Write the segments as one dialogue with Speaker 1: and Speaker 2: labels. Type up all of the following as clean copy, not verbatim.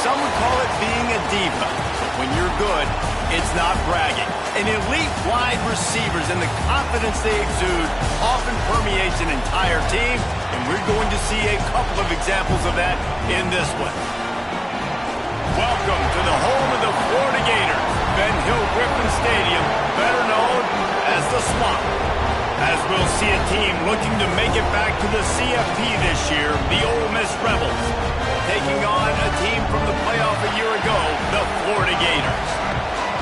Speaker 1: some would call it being a diva. But when you're good, it's not bragging. And elite wide receivers and the confidence they exude often permeates an entire team, and we're going to see a couple of examples of that in this one. Welcome to the home of the Florida Gators, Ben Hill Griffin Stadium, better known as the Swamp. As we'll see a team looking to make it back to the CFP this year, the Ole Miss Rebels, taking on a team from the playoff a year ago, the Florida Gators.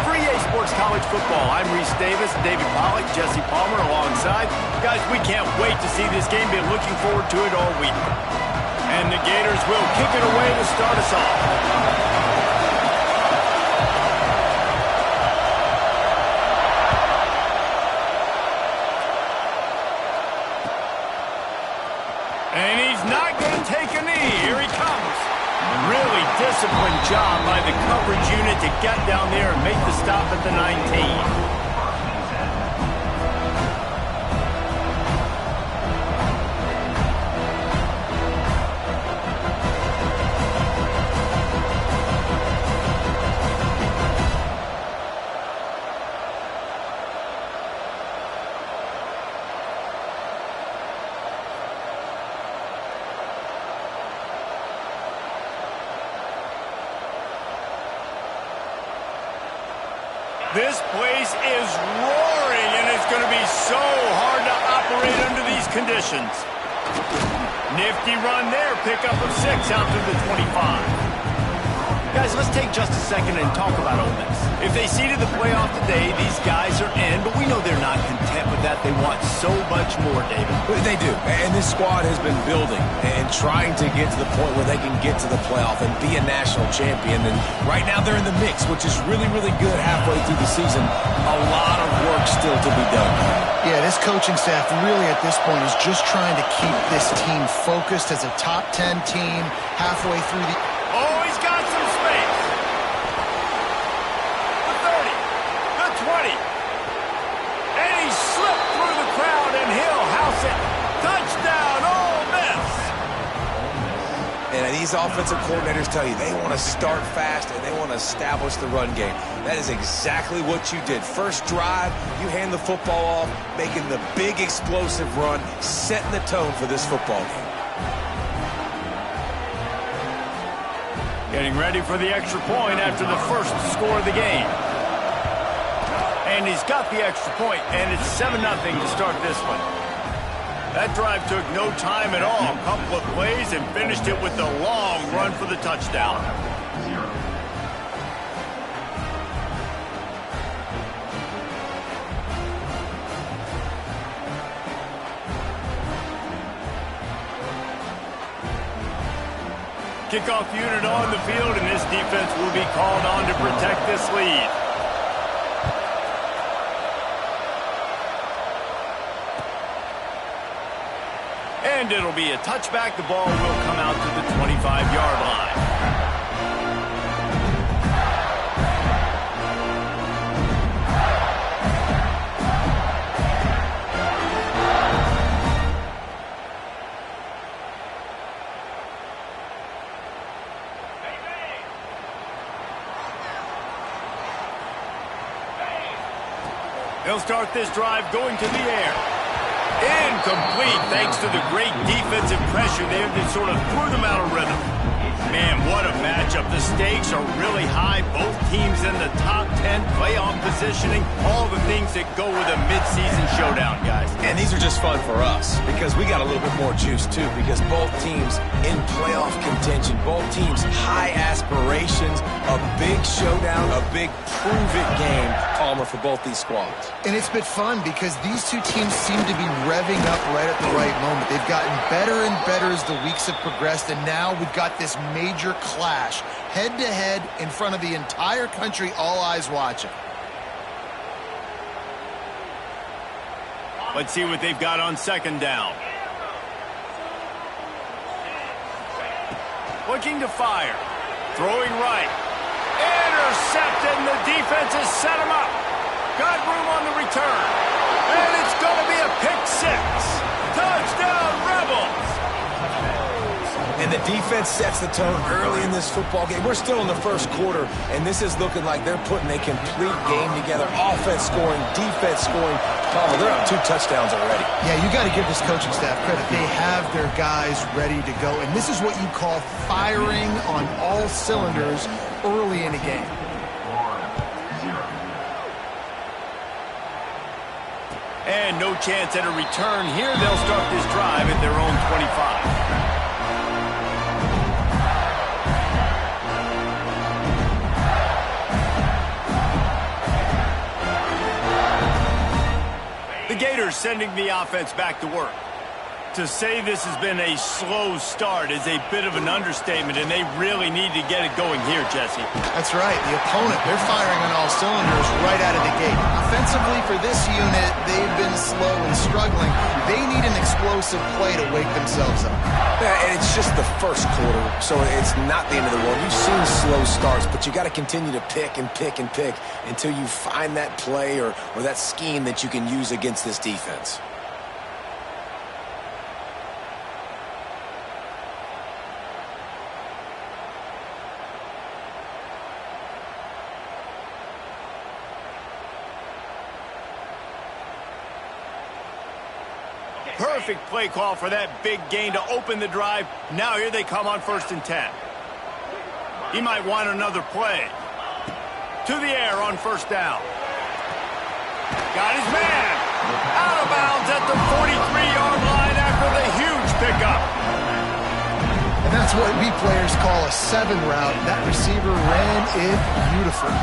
Speaker 1: For EA Sports College Football, I'm Reese Davis, David Pollack, Jesse Palmer alongside. Guys, we can't wait to see this game. Been looking forward to it all week. And the Gators will kick it away to start us off. And he's not going to take a knee. Here he comes. Really disciplined job by the coverage unit to get down there and make the stop at the 19. This place is roaring, and it's going to be so hard to operate under these conditions. Nifty run there, pickup of 6 out to the 25. Guys, let's take just a second and talk about Ole Miss. If they seeded the playoff today, these guys are in, but we know they're not content with that. They want so much more, David.
Speaker 2: They do, and this squad has been building and trying to get to the point where they can get to the playoff and be a national champion. And right now they're in the mix, which is really, really good halfway through the season. A lot of work still to be done.
Speaker 3: Yeah, this coaching staff really at this point is just trying to keep this team focused as a top 10 team halfway through the...
Speaker 1: Oh, he's got some space. The 30, the 20. And he slipped through the crowd, and he'll house it. Touchdown, Ole Miss.
Speaker 2: And these offensive coordinators tell you they want to start fast and they want to establish the run game. That is exactly what you did. First drive, you hand the football off, making the big explosive run, setting the tone for this football game.
Speaker 1: Getting ready for the extra point after the first score of the game. And he's got the extra point, and it's 7-0 to start this one. That drive took no time at all. A couple of plays and finished it with a long run for the touchdown. Kickoff unit on the field, and this defense will be called on to protect this lead. And it'll be a touchback. The ball will come out to the 25-yard line. They'll start this drive going to the air. Incomplete thanks to the great defensive pressure there that sort of threw them out of rhythm. Man, what a matchup. The stakes are really high. Both teams in the top 10, playoff positioning, all the things that go with a midseason showdown, guys.
Speaker 2: And these are just fun for us because we got a little bit more juice, too, because both teams in playoff contention, both teams high aspirations, a big showdown, a big prove-it game, Palmer, for both these squads.
Speaker 3: And it's been fun because these two teams seem to be revving up right at the right moment. They've gotten better and better as the weeks have progressed, and now we've got this major clash, head-to-head in front of the entire country, all eyes watching.
Speaker 1: Let's see what they've got on second down. Looking to fire. Throwing right. Intercepted, and the defense has set him up. Got room on the return. And it's going to be a pick six. Touchdown, Rebels.
Speaker 2: And the defense sets the tone early in this football game. We're still in the first quarter, and this is looking like they're putting a complete game together. Offense scoring, defense scoring. Oh, they're up 2 touchdowns already.
Speaker 3: Yeah, you got to give this coaching staff credit. They have their guys ready to go, and this is what you call firing on all cylinders early in a game.
Speaker 1: And no chance at a return here. They'll start this drive at their own 25. The Gators sending the offense back to work. To say this has been a slow start is a bit of an understatement, and they really need to get it going here, Jesse.
Speaker 3: That's right. The opponent, they're firing on all cylinders right out of the gate. Offensively, for this unit, they've been slow and struggling. They need an explosive play to wake themselves up.
Speaker 2: Yeah, and it's just the first quarter, so it's not the end of the world. You've seen slow starts, but you got to continue to pick and pick and pick until you find that play or that scheme that you can use against this defense.
Speaker 1: Perfect play call for that big gain to open the drive. Now here they come on 1st and 10. He might want another play. To the air on 1st down. Got his man. Out of bounds at the 43-yard line after the huge pickup.
Speaker 3: And that's what we players call a 7 route. That receiver ran it beautifully.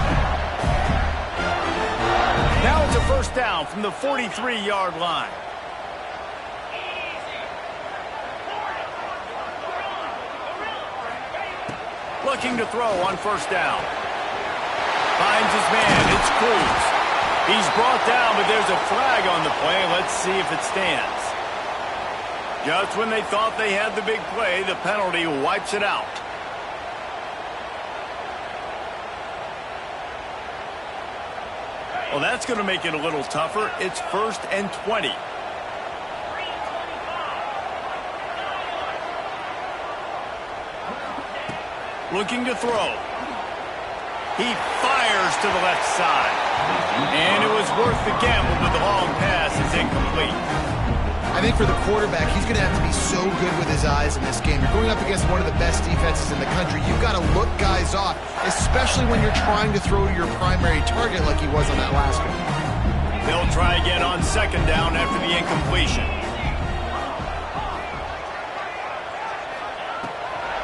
Speaker 1: Now it's a 1st down from the 43-yard line. Looking to throw on 1st down. Finds his man. It's Cruz. He's brought down, but there's a flag on the play. Let's see if it stands. Just when they thought they had the big play, the penalty wipes it out. Well, that's going to make it a little tougher. It's 1st and 20. Looking to throw. He fires to the left side. And it was worth the gamble, but the long pass is incomplete.
Speaker 3: I think for the quarterback, he's going to have to be so good with his eyes in this game. You're going up against one of the best defenses in the country. You've got to look guys off, especially when you're trying to throw to your primary target like he was on that last one.
Speaker 1: They'll try again on 2nd down after the incompletion.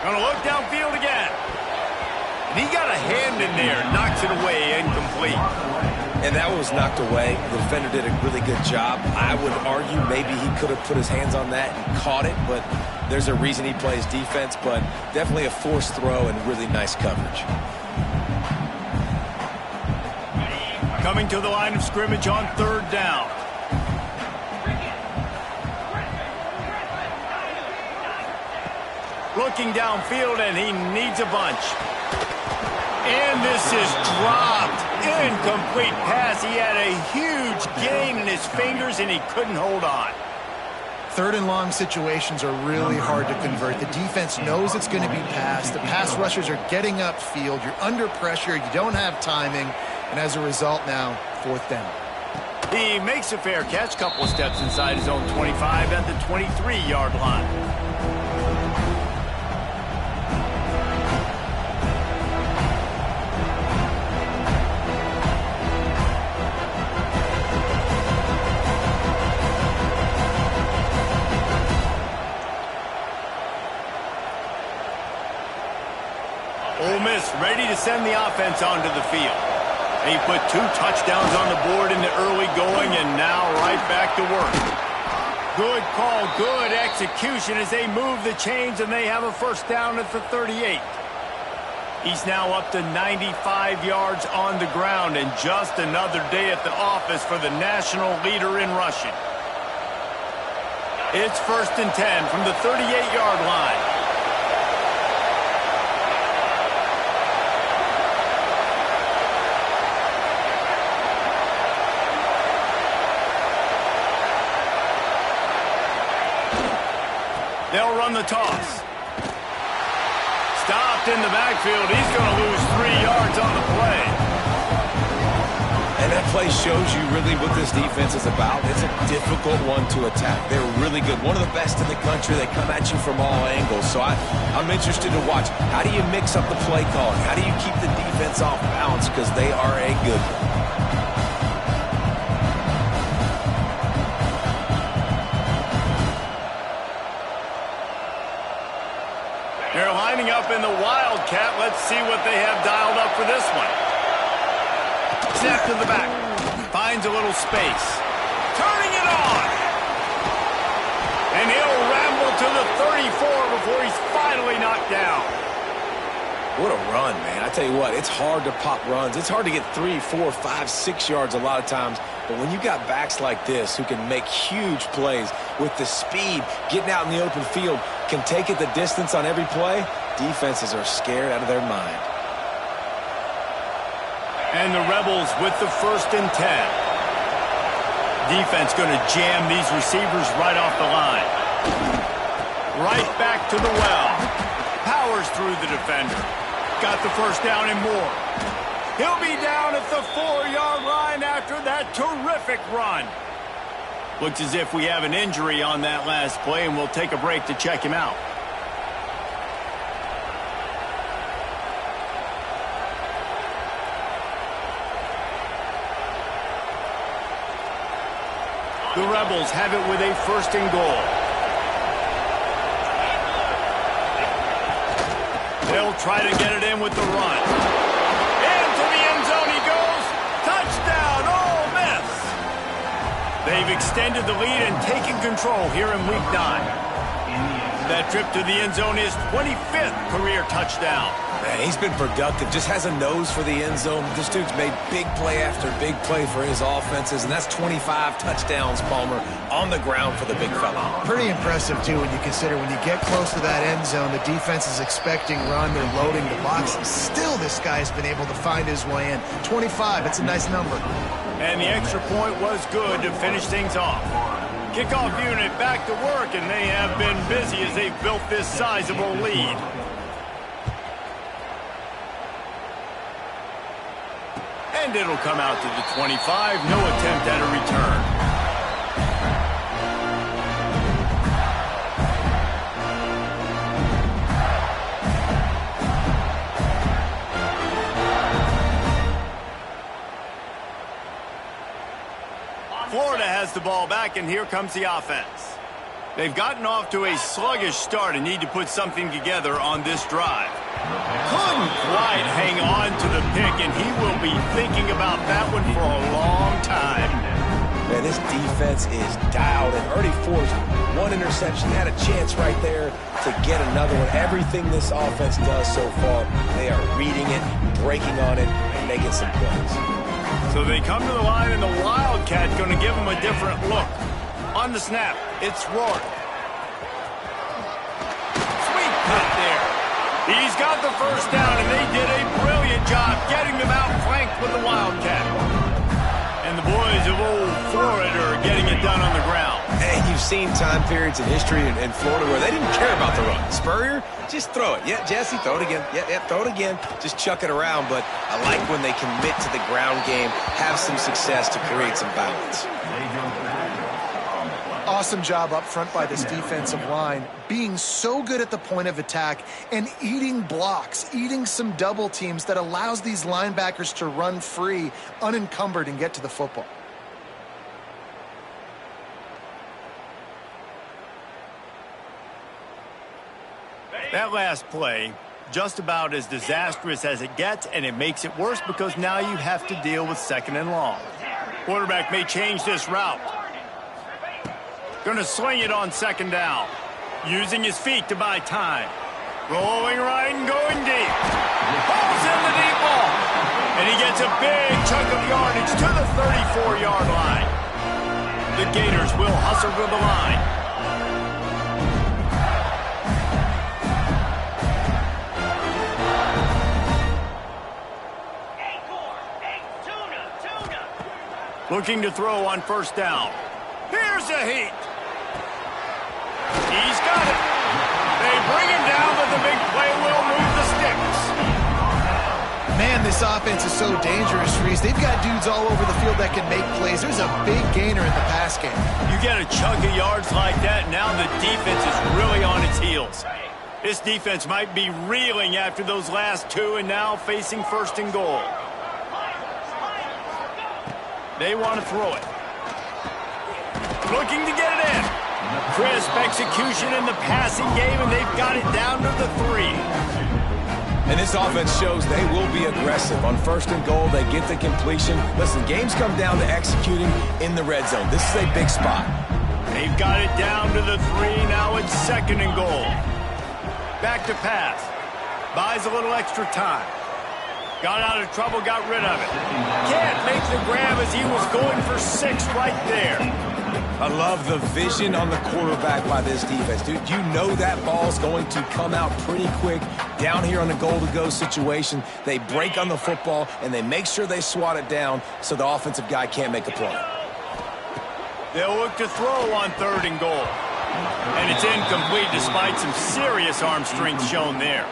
Speaker 1: Gonna look downfield again. And he got a hand in there, knocks it away, incomplete.
Speaker 2: And that was knocked away. The defender did a really good job. I would argue maybe he could have put his hands on that and caught it, but there's a reason he plays defense, but definitely a forced throw and really nice coverage.
Speaker 1: Coming to the line of scrimmage on 3rd down. Looking downfield, and he needs a bunch. And this is dropped. Incomplete pass. He had a huge gain in his fingers, and he couldn't hold on.
Speaker 3: 3rd and long situations are really hard to convert. The defense knows it's going to be passed. The pass rushers are getting upfield. You're under pressure. You don't have timing. And as a result now, 4th down.
Speaker 1: He makes a fair catch, couple of steps inside his own 25 at the 23-yard line. Ole Miss ready to send the offense onto the field. They put 2 touchdowns on the board in the early going, and now right back to work. Good call, good execution as they move the chains, and they have a 1st down at the 38. He's now up to 95 yards on the ground, and just another day at the office for the national leader in rushing. It's 1st and 10 from the 38-yard line. They'll run the toss. stopped in the backfield. He's going to lose 3 yards on the play.
Speaker 2: And that play shows you really what this defense is about. It's a difficult one to attack. They're really good. One of the best in the country. They come at you from all angles. So I'm interested to watch. How do you mix up the play calling? How do you keep the defense off balance? Because they are a good one.
Speaker 1: They're lining up in the Wildcat. Let's see what they have dialed up for this one. Snap to the back. Finds a little space. Turning it on. And he'll ramble to the 34 before he's finally knocked down.
Speaker 2: What a run, man. I tell you what, it's hard to pop runs. It's hard to get 3, 4, 5, 6 yards a lot of times. But when you got backs like this who can make huge plays with the speed, getting out in the open field, can take it the distance on every play, defenses are scared out of their mind.
Speaker 1: And the Rebels with the 1st and 10. Defense going to jam these receivers right off the line. Right back to the well. Powers through the defender. Got the 1st down and more. He'll be down at the 4-yard line after that terrific run. Looks as if we have an injury on that last play, and we'll take a break to check him out. The Rebels have it with a 1st and goal. They'll try to get it in with the run. Into the end zone he goes. Touchdown, Ole Miss. They've extended the lead and taken control here in Week 9. That trip to the end zone is 25th career touchdown.
Speaker 2: Man, he's been productive, just has a nose for the end zone. This dude's made big play after big play for his offenses, and that's 25 touchdowns, Palmer, on the ground for the big fella.
Speaker 3: Pretty impressive, too, when you consider when you get close to that end zone, the defense is expecting run, they're loading the box. Still, this guy's been able to find his way in. 25, it's a nice number.
Speaker 1: And the extra point was good to finish things off. Kickoff unit back to work, and they have been busy as they've built this sizable lead. And it'll come out to the 25. No attempt at a return. Florida has the ball back, and here comes the offense. They've gotten off to a sluggish start and need to put something together on this drive. Couldn't quite hang on to the pick, and he will be thinking about that one for a long time.
Speaker 2: Man, this defense is dialed and already forced one interception. Had a chance right there to get another one. Everything this offense does so far, they are reading it, breaking on it, and making some plays.
Speaker 1: So they come to the line, and the Wildcat going to give them a different look. On the snap, it's Rourke. Sweet cut there. He's got the 1st down, and they did a brilliant job getting them out flanked with the Wildcat. And the boys of old Florida are getting it done on the ground.
Speaker 2: And you've seen time periods in history in Florida where they didn't care about the run. Spurrier, just throw it. Yeah, Jesse, throw it again. Yeah, throw it again. Just chuck it around. But I like when they commit to the ground game, have some success to create some balance.
Speaker 3: Awesome job up front by this defensive line, being so good at the point of attack and eating blocks, eating some double teams that allows these linebackers to run free, unencumbered, and get to the football.
Speaker 1: That last play, just about as disastrous as it gets, and it makes it worse because now you have to deal with 2nd and long. Quarterback may change this route. Going to sling it on 2nd down. Using his feet to buy time. Rolling right and going deep. Pulls in the deep ball. And he gets a big chunk of yardage to the 34-yard line. The Gators will hustle to the line. Looking to throw on 1st down. Here's a heat. He's got it. They bring him down, but the big play will move the
Speaker 3: This offense is so dangerous, Reese. They've got dudes all over the field that can make plays. There's a big gainer in the pass game.
Speaker 1: You get a chunk of yards like that, now the defense is really on its heels. This defense might be reeling after those last two and now facing first and goal. They want to throw it. Looking to get it in. Crisp execution in the passing game, and they've got it down to the 3.
Speaker 2: And this offense shows they will be aggressive. On first and goal, they get the completion. Listen, games come down to executing in the red zone. This is a big spot.
Speaker 1: They've got it down to the 3. Now it's second and goal. Back to pass. Buys a little extra time. Got out of trouble, got rid of it. Can't make the grab as he was going for 6 right there.
Speaker 2: I love the vision on the quarterback by this defense. Dude, you know that ball's going to come out pretty quick. Down here on the goal-to-go situation, they break on the football, and they make sure they swat it down so the offensive guy can't make a play.
Speaker 1: They'll look to throw on third and goal. And it's incomplete despite some serious arm strength shown there.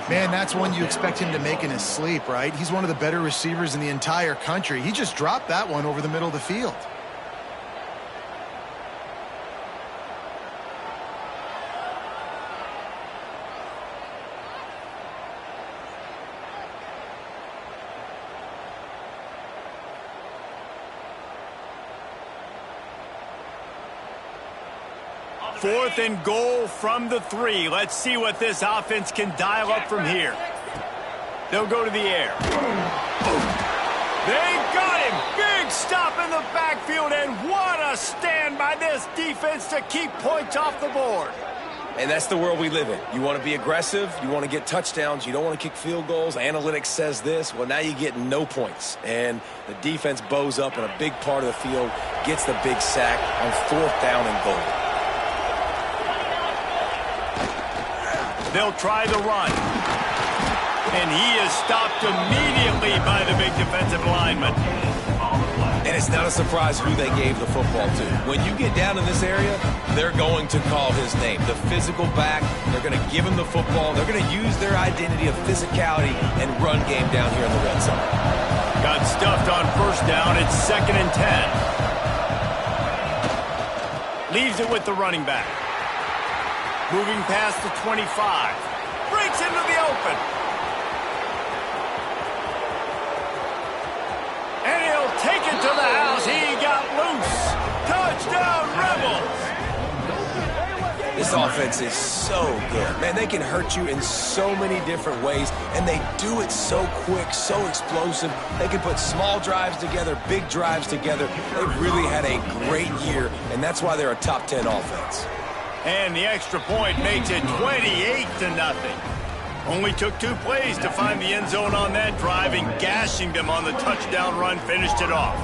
Speaker 3: Man, that's one you expect him to make in his sleep, right? He's one of the better receivers in the entire country. He just dropped that one over the middle of the field.
Speaker 1: Fourth and goal from the 3. Let's see what this offense can dial up from here. They'll go to the air. They got him. Big stop in the backfield, and what a stand by this defense to keep points off the board.
Speaker 2: And that's the world we live in. You want to be aggressive. You want to get touchdowns. You don't want to kick field goals. Analytics says this. Well, now you get no points. And the defense bows up in a big part of the field, gets the big sack on 4th down and goal.
Speaker 1: They'll try the run. And he is stopped immediately by the big defensive lineman.
Speaker 2: And it's not a surprise who they gave the football to. When you get down in this area, they're going to call his name. The physical back, they're going to give him the football. They're going to use their identity of physicality and run game down here in the red zone.
Speaker 1: Got stuffed on first down. It's 2nd and 10. Leaves it with the running back. Moving past the 25. Breaks into the open. And he'll take it to the house. He got loose. Touchdown, Rebels.
Speaker 2: This offense is so good. Man, they can hurt you in so many different ways, and they do it so quick, so explosive. They can put small drives together, big drives together. They've really had a great year, and that's why they're a top 10 offense.
Speaker 1: And the extra point makes it 28-0. Only took 2 plays to find the end zone on that drive, and gashing them on the touchdown run finished it off.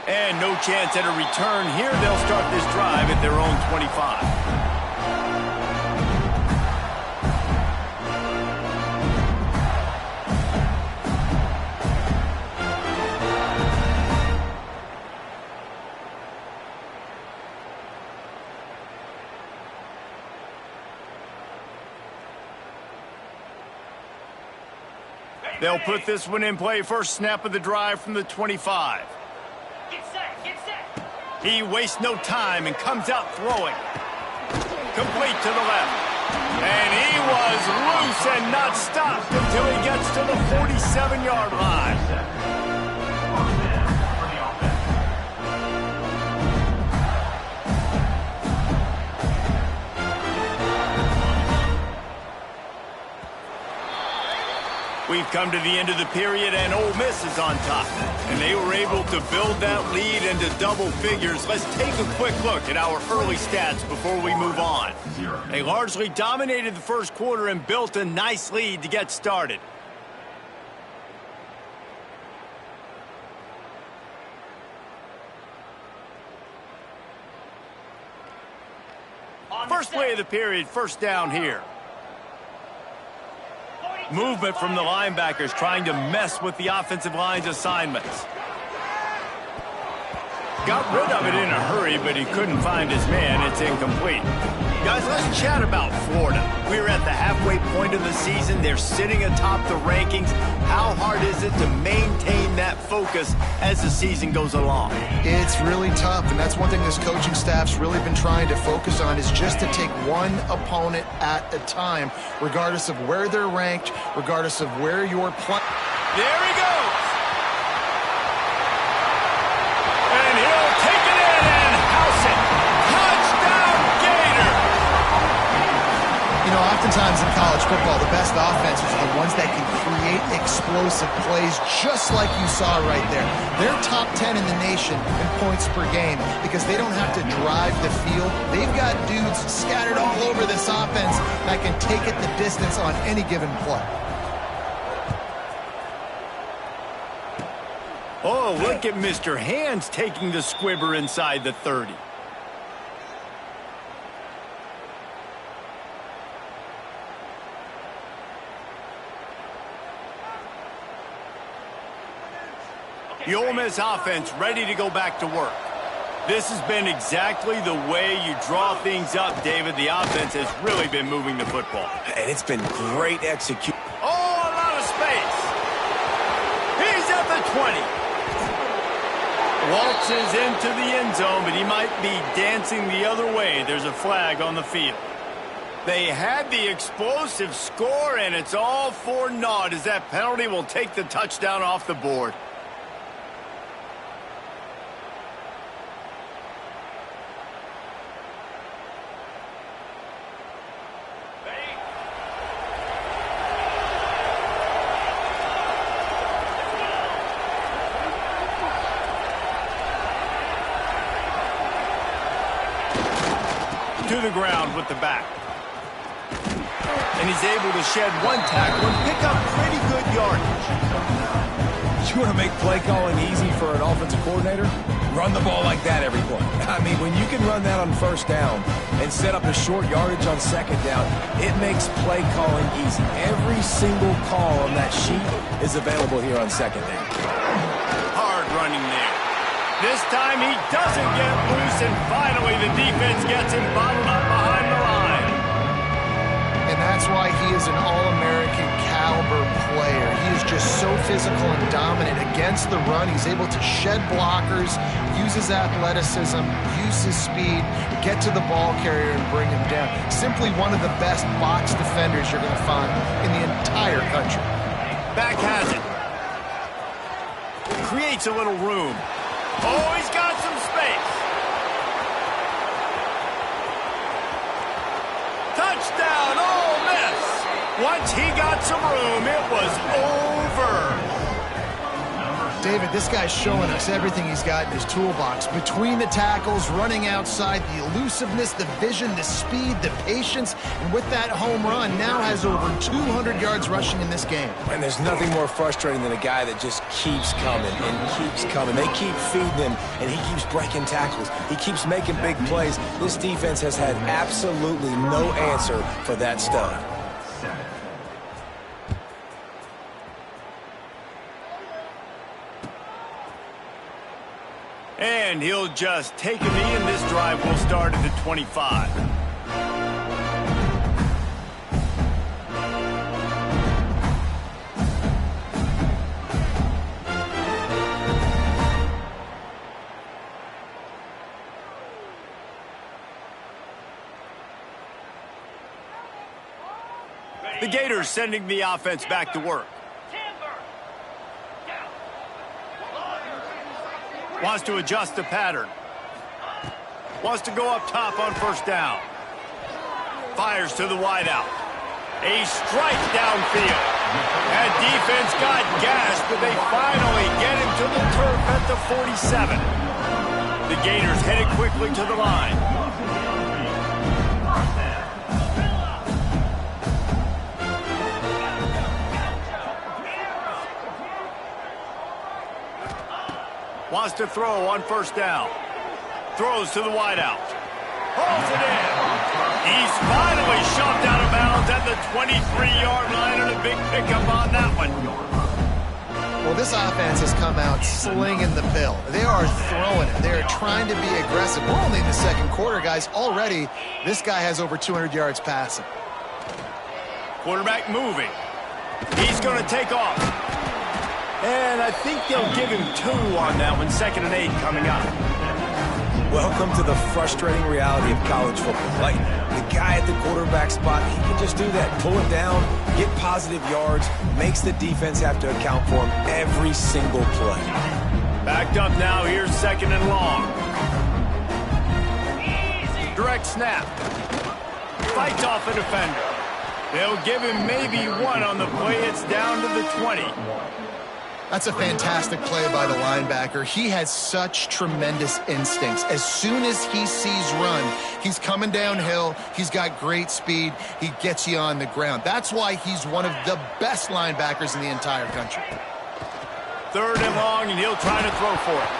Speaker 1: And no chance at a return here. They'll start this drive at their own 25. They'll put this one in play. First snap of the drive from the 25.
Speaker 4: Get set, get set.
Speaker 1: He wastes no time and comes out throwing. Complete to the left. And he was loose and not stopped until he gets to the 47-yard line. We've come to the end of the period, and Ole Miss is on top. And they were able to build that lead into double figures. Let's take a quick look at our early stats before we move on. They largely dominated the first quarter and built a nice lead to get started. First play of the period, first down here. Movement from the linebackers trying to mess with the offensive line's assignments. Got rid of it in a hurry, but he couldn't find his man. It's incomplete. Guys, let's chat about Florida. We're at the halfway point of the season. They're sitting atop the rankings. How hard is it to maintain that focus as the season goes along?
Speaker 3: It's really tough, and that's one thing this coaching staff's really been trying to focus on is just to take one opponent at a time, regardless of where they're ranked, regardless of where you're playing.
Speaker 1: There he goes. And he'll take it in and house it. Touchdown, Gator!
Speaker 3: You know, oftentimes in college football, the best offenses are the ones that can create explosive plays, just like you saw right there. They're top 10 in the nation in points per game because they don't have to drive the field. They've got dudes scattered all over this offense that can take it the distance on any given play.
Speaker 1: Oh, look at Mr. Hands taking the squibber inside the 30. The Ole Miss offense ready to go back to work. This has been exactly the way you draw things up, David. The offense has really been moving the football.
Speaker 2: And it's been great execution.
Speaker 1: Oh, a lot of space. He's at the 20. Waltzes into the end zone, but he might be dancing the other way. There's a flag on the field. They had the explosive score, and it's all for naught as that penalty will take the touchdown off the board. To the ground with the back. And he's able to shed one tackle and pick up pretty good yardage.
Speaker 2: You want to make play calling easy for an offensive coordinator? Run the ball like that every play. I mean, when you can run that on first down and set up a short yardage on second down, it makes play calling easy. Every single call on that sheet is available here on second down.
Speaker 1: Hard running there. This time he doesn't get loose, and finally the defense gets him bottled up behind the line.
Speaker 3: And that's why he is an All-American caliber player. He is just so physical and dominant against the run. He's able to shed blockers, use his athleticism, use his speed, get to the ball carrier and bring him down. Simply one of the best box defenders you're going to find in the entire country.
Speaker 1: Back has it. Creates a little room. Oh, he's got some space. Touchdown, Ole Miss. Once he got some room, it was over.
Speaker 3: David, this guy's showing us everything he's got in his toolbox. Between the tackles, running outside, the elusiveness, the vision, the speed, the patience, and with that home run, now has over 200 yards rushing in this game.
Speaker 2: And there's nothing more frustrating than a guy that just keeps coming and keeps coming. They keep feeding him, and he keeps breaking tackles. He keeps making big plays. This defense has had absolutely no answer for that stuff.
Speaker 1: And he'll just take a knee, and this drive will start at the 25. The Gators sending the offense back to work. Wants to adjust the pattern. Wants to go up top on first down. Fires to the wideout. A strike downfield. That defense got gashed, but they finally get him to the turf at the 47. The Gators headed quickly to the line. Wants to throw on first down. Throws to the wideout. Pulls it in. He's finally shoved out of bounds at the 23-yard line, and a big pickup on that one.
Speaker 3: Well, this offense has come out slinging the pill. They are throwing it. They are trying to be aggressive. We're only in the second quarter, guys. Already, this guy has over 200 yards passing.
Speaker 1: Quarterback moving. He's going to take off. And I think they'll give him 2 on that one. 2nd and 8 coming up.
Speaker 2: Welcome to the frustrating reality of college football. Like, the guy at the quarterback spot, he can just do that. Pull it down, get positive yards, makes the defense have to account for him every single play.
Speaker 1: Backed up now. Here's 2nd and long. Direct snap. Fights off a defender. They'll give him maybe 1 on the play. It's down to the 20.
Speaker 3: That's a fantastic play by the linebacker. He has such tremendous instincts. As soon as he sees run, he's coming downhill. He's got great speed. He gets you on the ground. That's why he's one of the best linebackers in the entire country.
Speaker 1: 3rd and long, and he'll try to throw for it.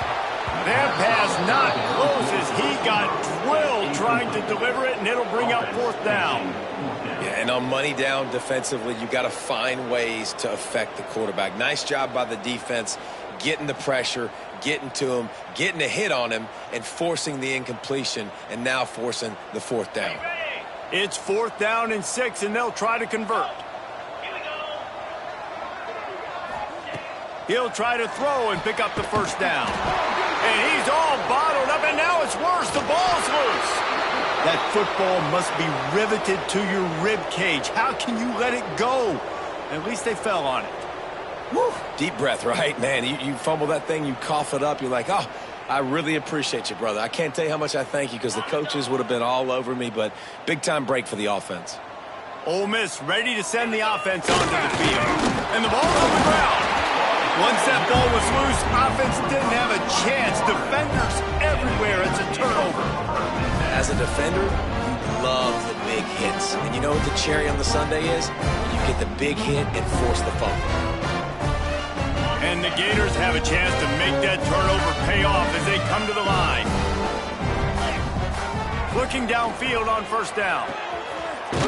Speaker 1: That pass not close as he got drilled trying to deliver it, and it'll bring up 4th down.
Speaker 2: Yeah, and on money down defensively, you got to find ways to affect the quarterback. Nice job by the defense, getting the pressure, getting to him, getting a hit on him, and forcing the incompletion, and now forcing the 4th down.
Speaker 1: It's 4th down and 6, and they'll try to convert. He'll try to throw and pick up the 1st down. And he's all bottled up, and now it's worse. The ball's loose. That football must be riveted to your rib cage. How can you let it go? At least they fell on it.
Speaker 2: Woo. Deep breath, right? Man, you fumble that thing, you cough it up, you're like, oh, I really appreciate you, brother. I can't tell you how much I thank you because the coaches would have been all over me, but big-time break for the offense.
Speaker 1: Ole Miss ready to send the offense onto the field. And the ball's on the ground. Once that ball was loose, offense didn't have a chance. Defenders everywhere. It's a turnover.
Speaker 2: As a defender, you love the big hits. And you know what the cherry on the sundae is? You get the big hit and force the fumble.
Speaker 1: And the Gators have a chance to make that turnover pay off as they come to the line. Looking downfield on 1st down.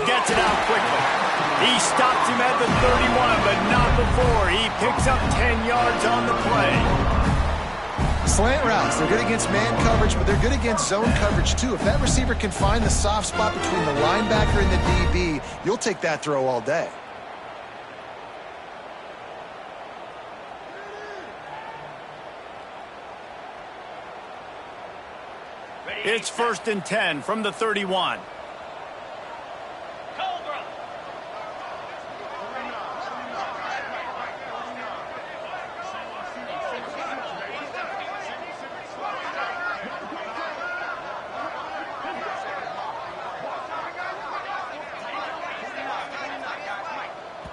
Speaker 1: Gets it out quickly. He stops him at the 31, but not before. He picks up 10 yards on the play.
Speaker 3: Slant routes, they're good against man coverage, but they're good against zone coverage too. If that receiver can find the soft spot between the linebacker and the DB, you'll take that throw all day.
Speaker 1: It's 1st and 10 from the 31.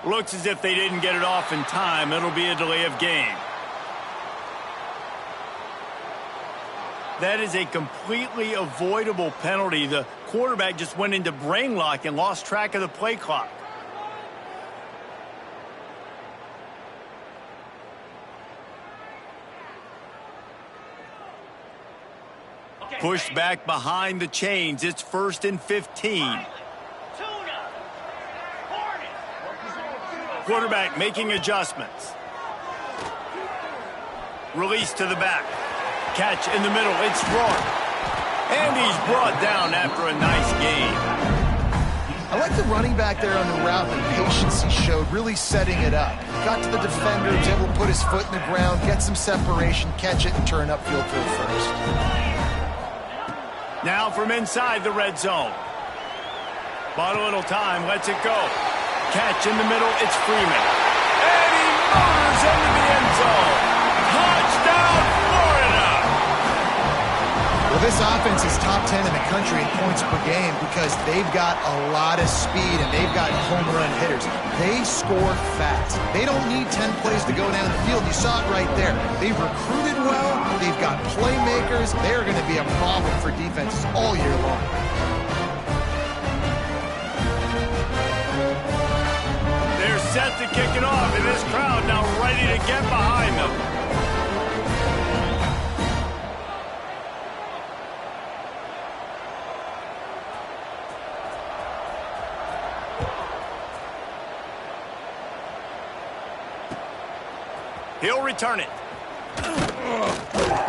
Speaker 1: Looks as if they didn't get it off in time. It'll be a delay of game. That is a completely avoidable penalty. The quarterback just went into brain lock and lost track of the play clock. Pushed back behind the chains. It's 1st and 15. Quarterback making adjustments. Release to the back. Catch in the middle. It's Rourke. And he's brought down after a nice game.
Speaker 3: I like the running back there on the route, the patience he showed, really setting it up. Got to the defender, was able to put his foot in the ground, get some separation, catch it, and turn upfield for the 1st.
Speaker 1: Now from inside the red zone. Bought a little time, lets it go. Catch in the middle, it's Freeman. And he motors into the end zone. Touchdown, Florida!
Speaker 3: Well, this offense is top 10 in the country in points per game because they've got a lot of speed and they've got home run hitters. They score fast. They don't need 10 plays to go down the field. You saw it right there. They've recruited well. They've got playmakers. They're going to be a problem for defenses all year long.
Speaker 1: Set to kick it off, and this crowd now ready to get behind them. He'll return it.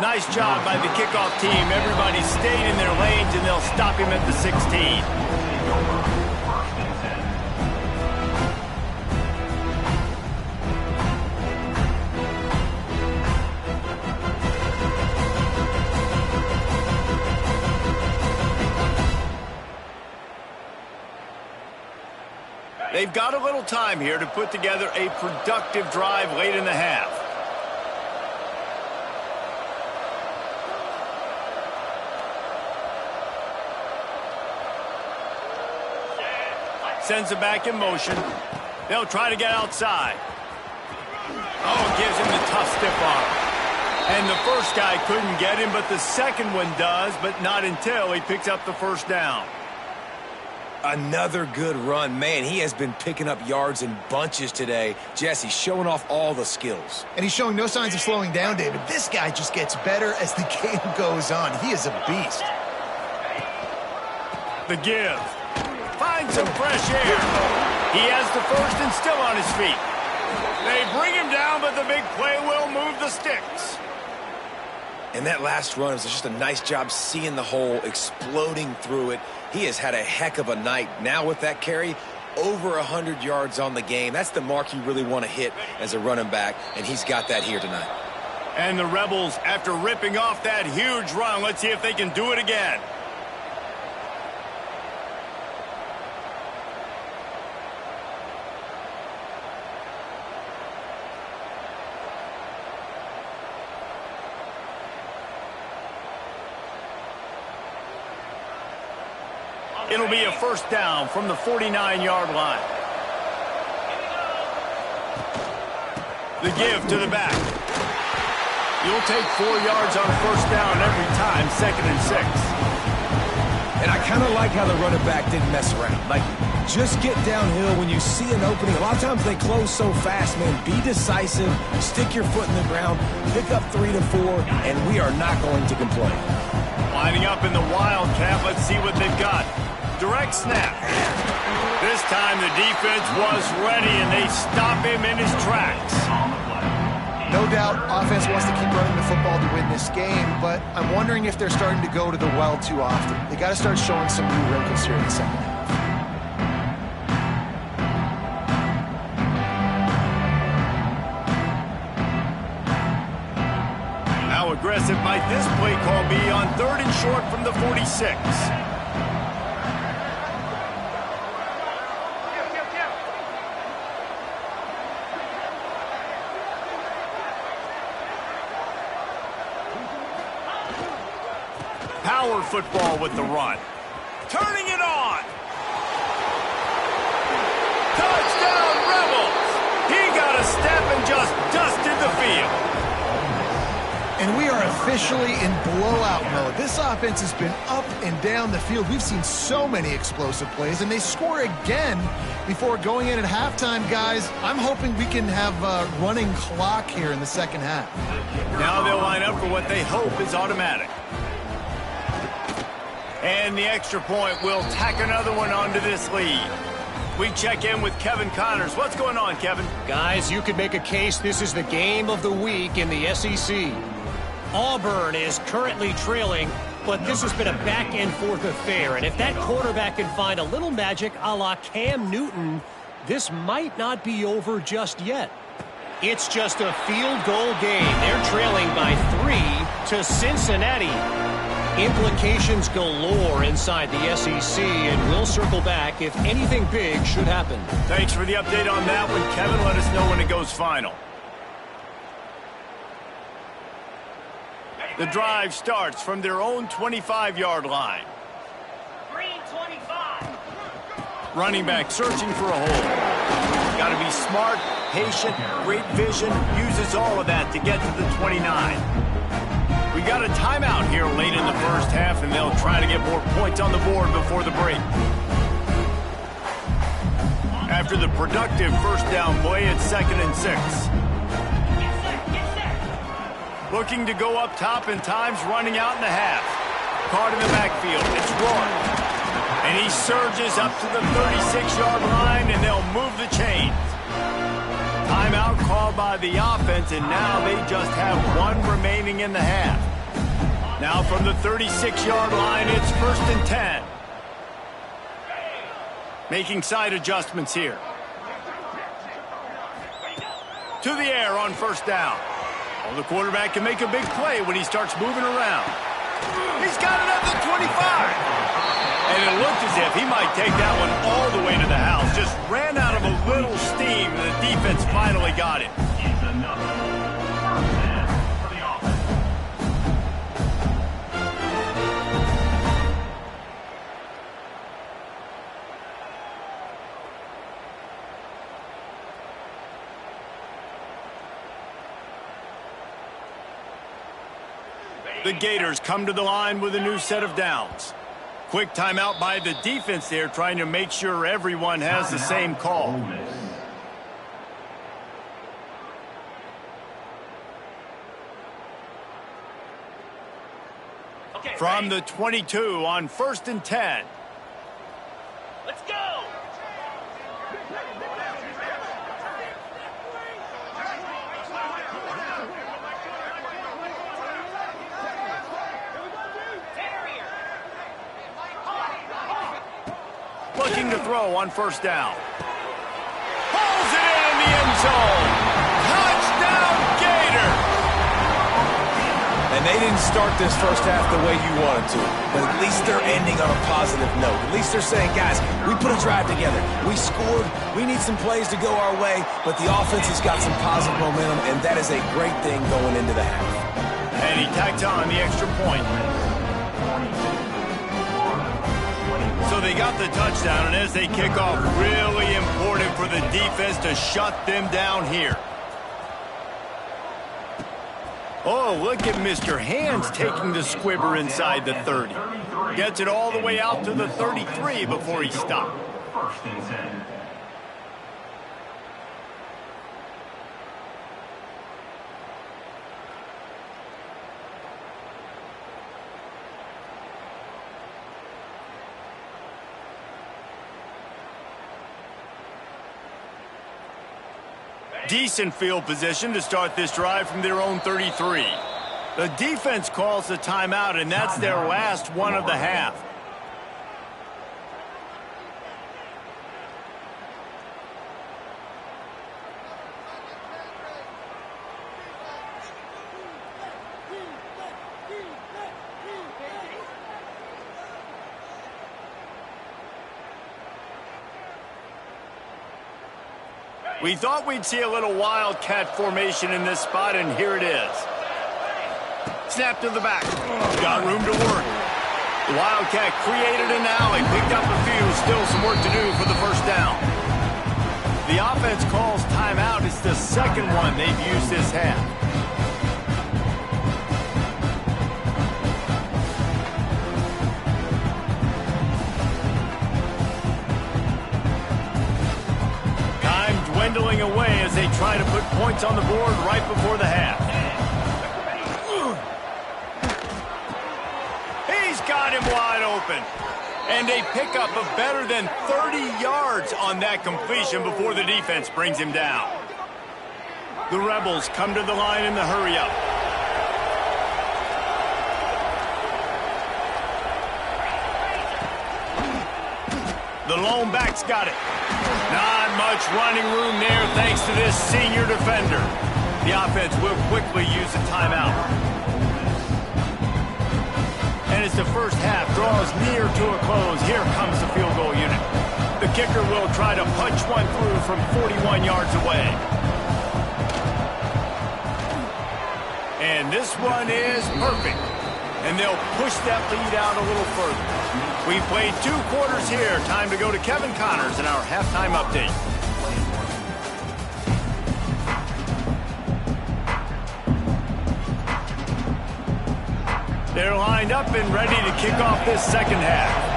Speaker 1: Nice job by the kickoff team. Everybody stayed in their lanes, and they'll stop him at the 16. They've got a little time here to put together a productive drive late in the half. Sends it back in motion. They'll try to get outside. Oh, gives him the tough stiff arm. And the first guy couldn't get him, but the second one does, but not until he picks up the first down.
Speaker 2: Another good run. Man, he has been picking up yards in bunches today. Jesse showing off all the skills.
Speaker 3: And he's showing no signs of slowing down, David. This guy just gets better as the game goes on. He is a beast.
Speaker 1: The give. Finds some fresh air. He has the first and still on his feet. They bring him down, but the big play will move the sticks.
Speaker 2: And that last run was just a nice job seeing the hole, exploding through it. He has had a heck of a night. Now with that carry, over 100 yards on the game. That's the mark you really want to hit as a running back, and he's got that here tonight.
Speaker 1: And the Rebels, after ripping off that huge run, let's see if they can do it again. It'll be a first down from the 49-yard line. The give to the back. You'll take 4 yards on first down every time, 2nd and 6.
Speaker 2: And I kind of like how the running back didn't mess around. Like, just get downhill when you see an opening. A lot of times they close so fast, man. Be decisive, stick your foot in the ground, pick up 3 to 4, and we are not going to complain.
Speaker 1: Lining up in the Wildcat, let's see what they've got. Direct snap. This time the defense was ready, and they stop him in his tracks.
Speaker 3: No doubt offense wants to keep running the football to win this game, but I'm wondering if they're starting to go to the well too often. They got to start showing some new wrinkles here in the second half.
Speaker 1: How aggressive might this play call be on 3rd and short from the 46? Power football with the run. Turning it on. Touchdown, Rebels. He got a step and just dusted the field.
Speaker 3: And we are officially in blowout mode. This offense has been up and down the field. We've seen so many explosive plays, and they score again before going in at halftime, guys. I'm hoping we can have a running clock here in the second half.
Speaker 1: Now they'll line up for what they hope is automatic. And the extra point will tack another one onto this lead. We check in with Kevin Connors. What's going on, Kevin?
Speaker 5: Guys, you could make a case this is the game of the week in the SEC. Auburn is currently trailing, but this has been a back-and-forth affair. And if that quarterback can find a little magic a la Cam Newton, this might not be over just yet. It's just a field goal game. They're trailing by 3 to Cincinnati. Implications galore inside the SEC, and we'll circle back if anything big should happen.
Speaker 1: Thanks for the update on that one, Kevin. Let us know when it goes final. The drive starts from their own 25-yard line.
Speaker 4: Green 25.
Speaker 1: Running back searching for a hole. Got to be smart, patient, great vision, uses all of that to get to the 29. We got a timeout here late in the first half, and they'll try to get more points on the board before the break. After the productive first down play, it's 2nd and 6.
Speaker 4: Get set.
Speaker 1: Looking to go up top, and time's running out in the half. Caught in the backfield. It's Roy. And he surges up to the 36-yard line, and they'll move the chains. Timeout called by the offense, and now they just have one remaining in the half. Now from the 36-yard line, it's 1st and 10. Making side adjustments here. To the air on 1st down. Well, the quarterback can make a big play when he starts moving around. He's got it up to 25. And it looked as if he might take that one all the way to the house. Just ran out of a little steam, and the defense finally got it. The Gators come to the line with a new set of downs. Quick timeout by the defense there, trying to make sure everyone has the same call. From the 22 on 1st and 10.
Speaker 4: Let's go!
Speaker 1: Looking to throw on 1st down. Pulls it in the end zone. Touchdown, Gator!
Speaker 2: And they didn't start this first half the way you wanted to, but at least they're ending on a positive note. At least they're saying, guys, we put a drive together. We scored. We need some plays to go our way, but the offense has got some positive momentum, and that is a great thing going into the half.
Speaker 1: And he tacked on the extra point. So they got the touchdown, and as they kick off, really important for the defense to shut them down here. Oh, look at Mr. Hands taking the squibber inside the 30. Gets it all the way out to the 33 before he stopped.
Speaker 4: 1st and 10.
Speaker 1: Decent field position to start this drive from their own 33. The defense calls the timeout, and that's their last one of the half. We thought we'd see a little wildcat formation in this spot, and here it is. Snap to the back. Got room to work. The wildcat created an alley, picked up a few, still some work to do for the 1st down. The offense calls timeout. It's the second one they've used this half. Dwindling away as they try to put points on the board right before the half. He's got him wide open. And they pick up a better than 30 yards on that completion before the defense brings him down. The Rebels come to the line in the hurry-up. The lone back's got it. Not much running room there thanks to this senior defender. The offense will quickly use a timeout. And as the first half draws near to a close, here comes the field goal unit. The kicker will try to punch one through from 41 yards away. And this one is perfect. And they'll push that lead out a little further. We've played 2 quarters here. Time to go to Kevin Connors in our halftime update. They're lined up and ready to kick off this second half.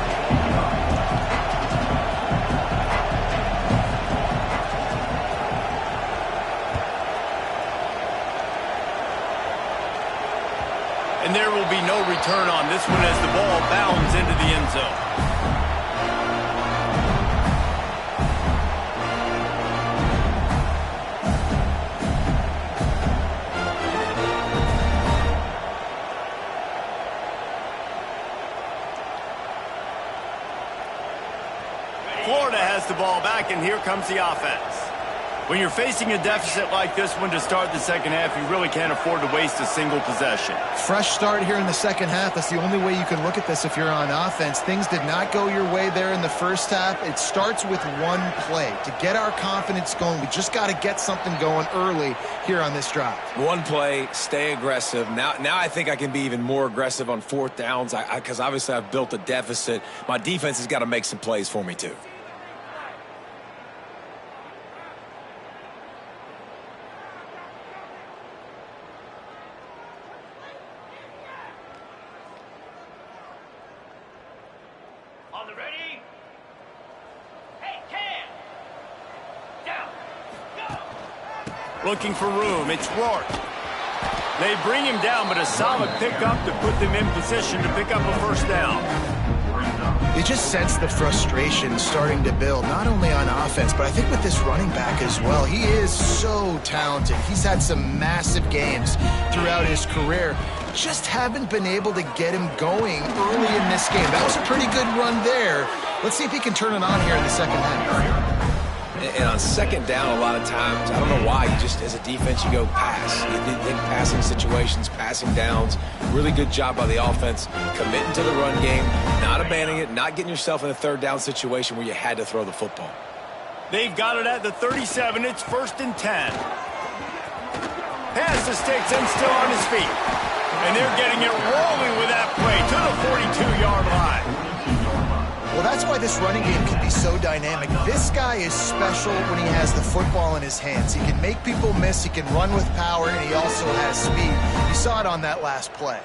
Speaker 1: And there will be no return on this one as the ball bounds into the end zone. Florida has the ball back, and here comes the offense. When you're facing a deficit like this one to start the second half, you really can't afford to waste a single possession.
Speaker 3: Fresh start here in the second half. That's the only way you can look at this if you're on offense. Things did not go your way there in the first half. It starts with one play. To get our confidence going, we just got to get something going early here on this drive.
Speaker 2: One play, stay aggressive. Now I think I can be even more aggressive on fourth downs because obviously I've built a deficit. My defense has got to make some plays for me too.
Speaker 1: Looking for room. It's Rourke. They bring him down, but a solid pickup to put them in position to pick up a first down.
Speaker 3: You just sense the frustration starting to build, not only on offense, but I think with this running back as well. He is so talented. He's had some massive games throughout his career. Just haven't been able to get him going early in this game. That was a pretty good run there. Let's see if he can turn it on here in the second half.
Speaker 2: And on second down, a lot of times, I don't know why, you just, as a defense, you go pass. You think passing situations, passing downs. Really good job by the offense, committing to the run game, not abandoning it, not getting yourself in a third down situation where you had to throw the football.
Speaker 1: They've got it at the 37. It's 1st and 10. Has the sticks and still on his feet. And they're getting it rolling with that play to the 42-yard line.
Speaker 3: Well, that's why this running game can be so dynamic. This guy is special when he has the football in his hands. He can make people miss, he can run with power, and he also has speed. You saw it on that last play.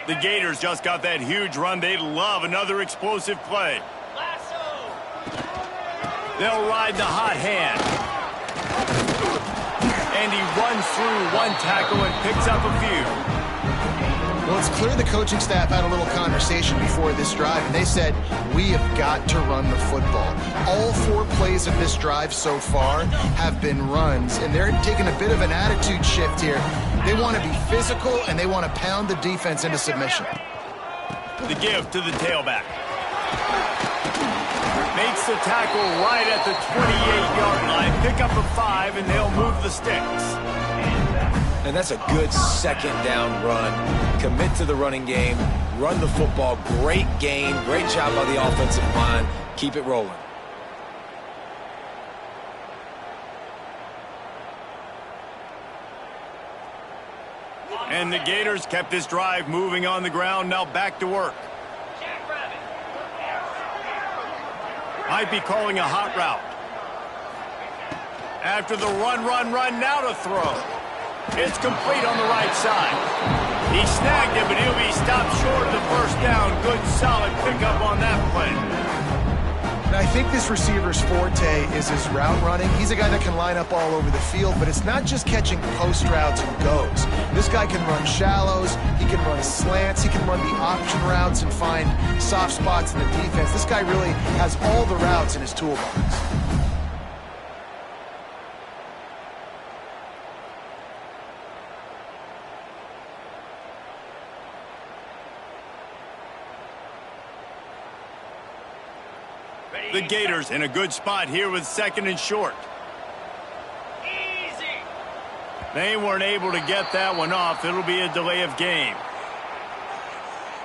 Speaker 1: The Gators just got that huge run. They love another explosive play. They'll ride the hot hand. And he runs through one tackle and picks up a few.
Speaker 3: Well, it's clear the coaching staff had a little conversation before this drive, and they said, we have got to run the football. All 4 plays of this drive so far have been runs, and they're taking a bit of an attitude shift here. They want to be physical, and they want to pound the defense into submission.
Speaker 1: The give to the tailback. Makes the tackle right at the 28-yard line. Pick up a 5, and they'll move the sticks.
Speaker 2: And that's a good second down run. Commit to the running game. Run the football. Great gain. Great job by the offensive line. Keep it rolling.
Speaker 1: And the Gators kept this drive moving on the ground. Now back to work. Might be calling a hot route. After the run, now to throw. It's complete on the right side. He snagged it, but he'll be stopped short of the first down. Good, solid pickup on that play.
Speaker 3: And I think this receiver's forte is his route running. He's a guy that can line up all over the field, but it's not just catching post routes and goes. This guy can run shallows, he can run slants, he can run the option routes and find soft spots in the defense. This guy really has all the routes in his toolbox.
Speaker 1: The Gators in a good spot here with 2nd and short.
Speaker 4: Easy.
Speaker 1: They weren't able to get that one off. It'll be a delay of game.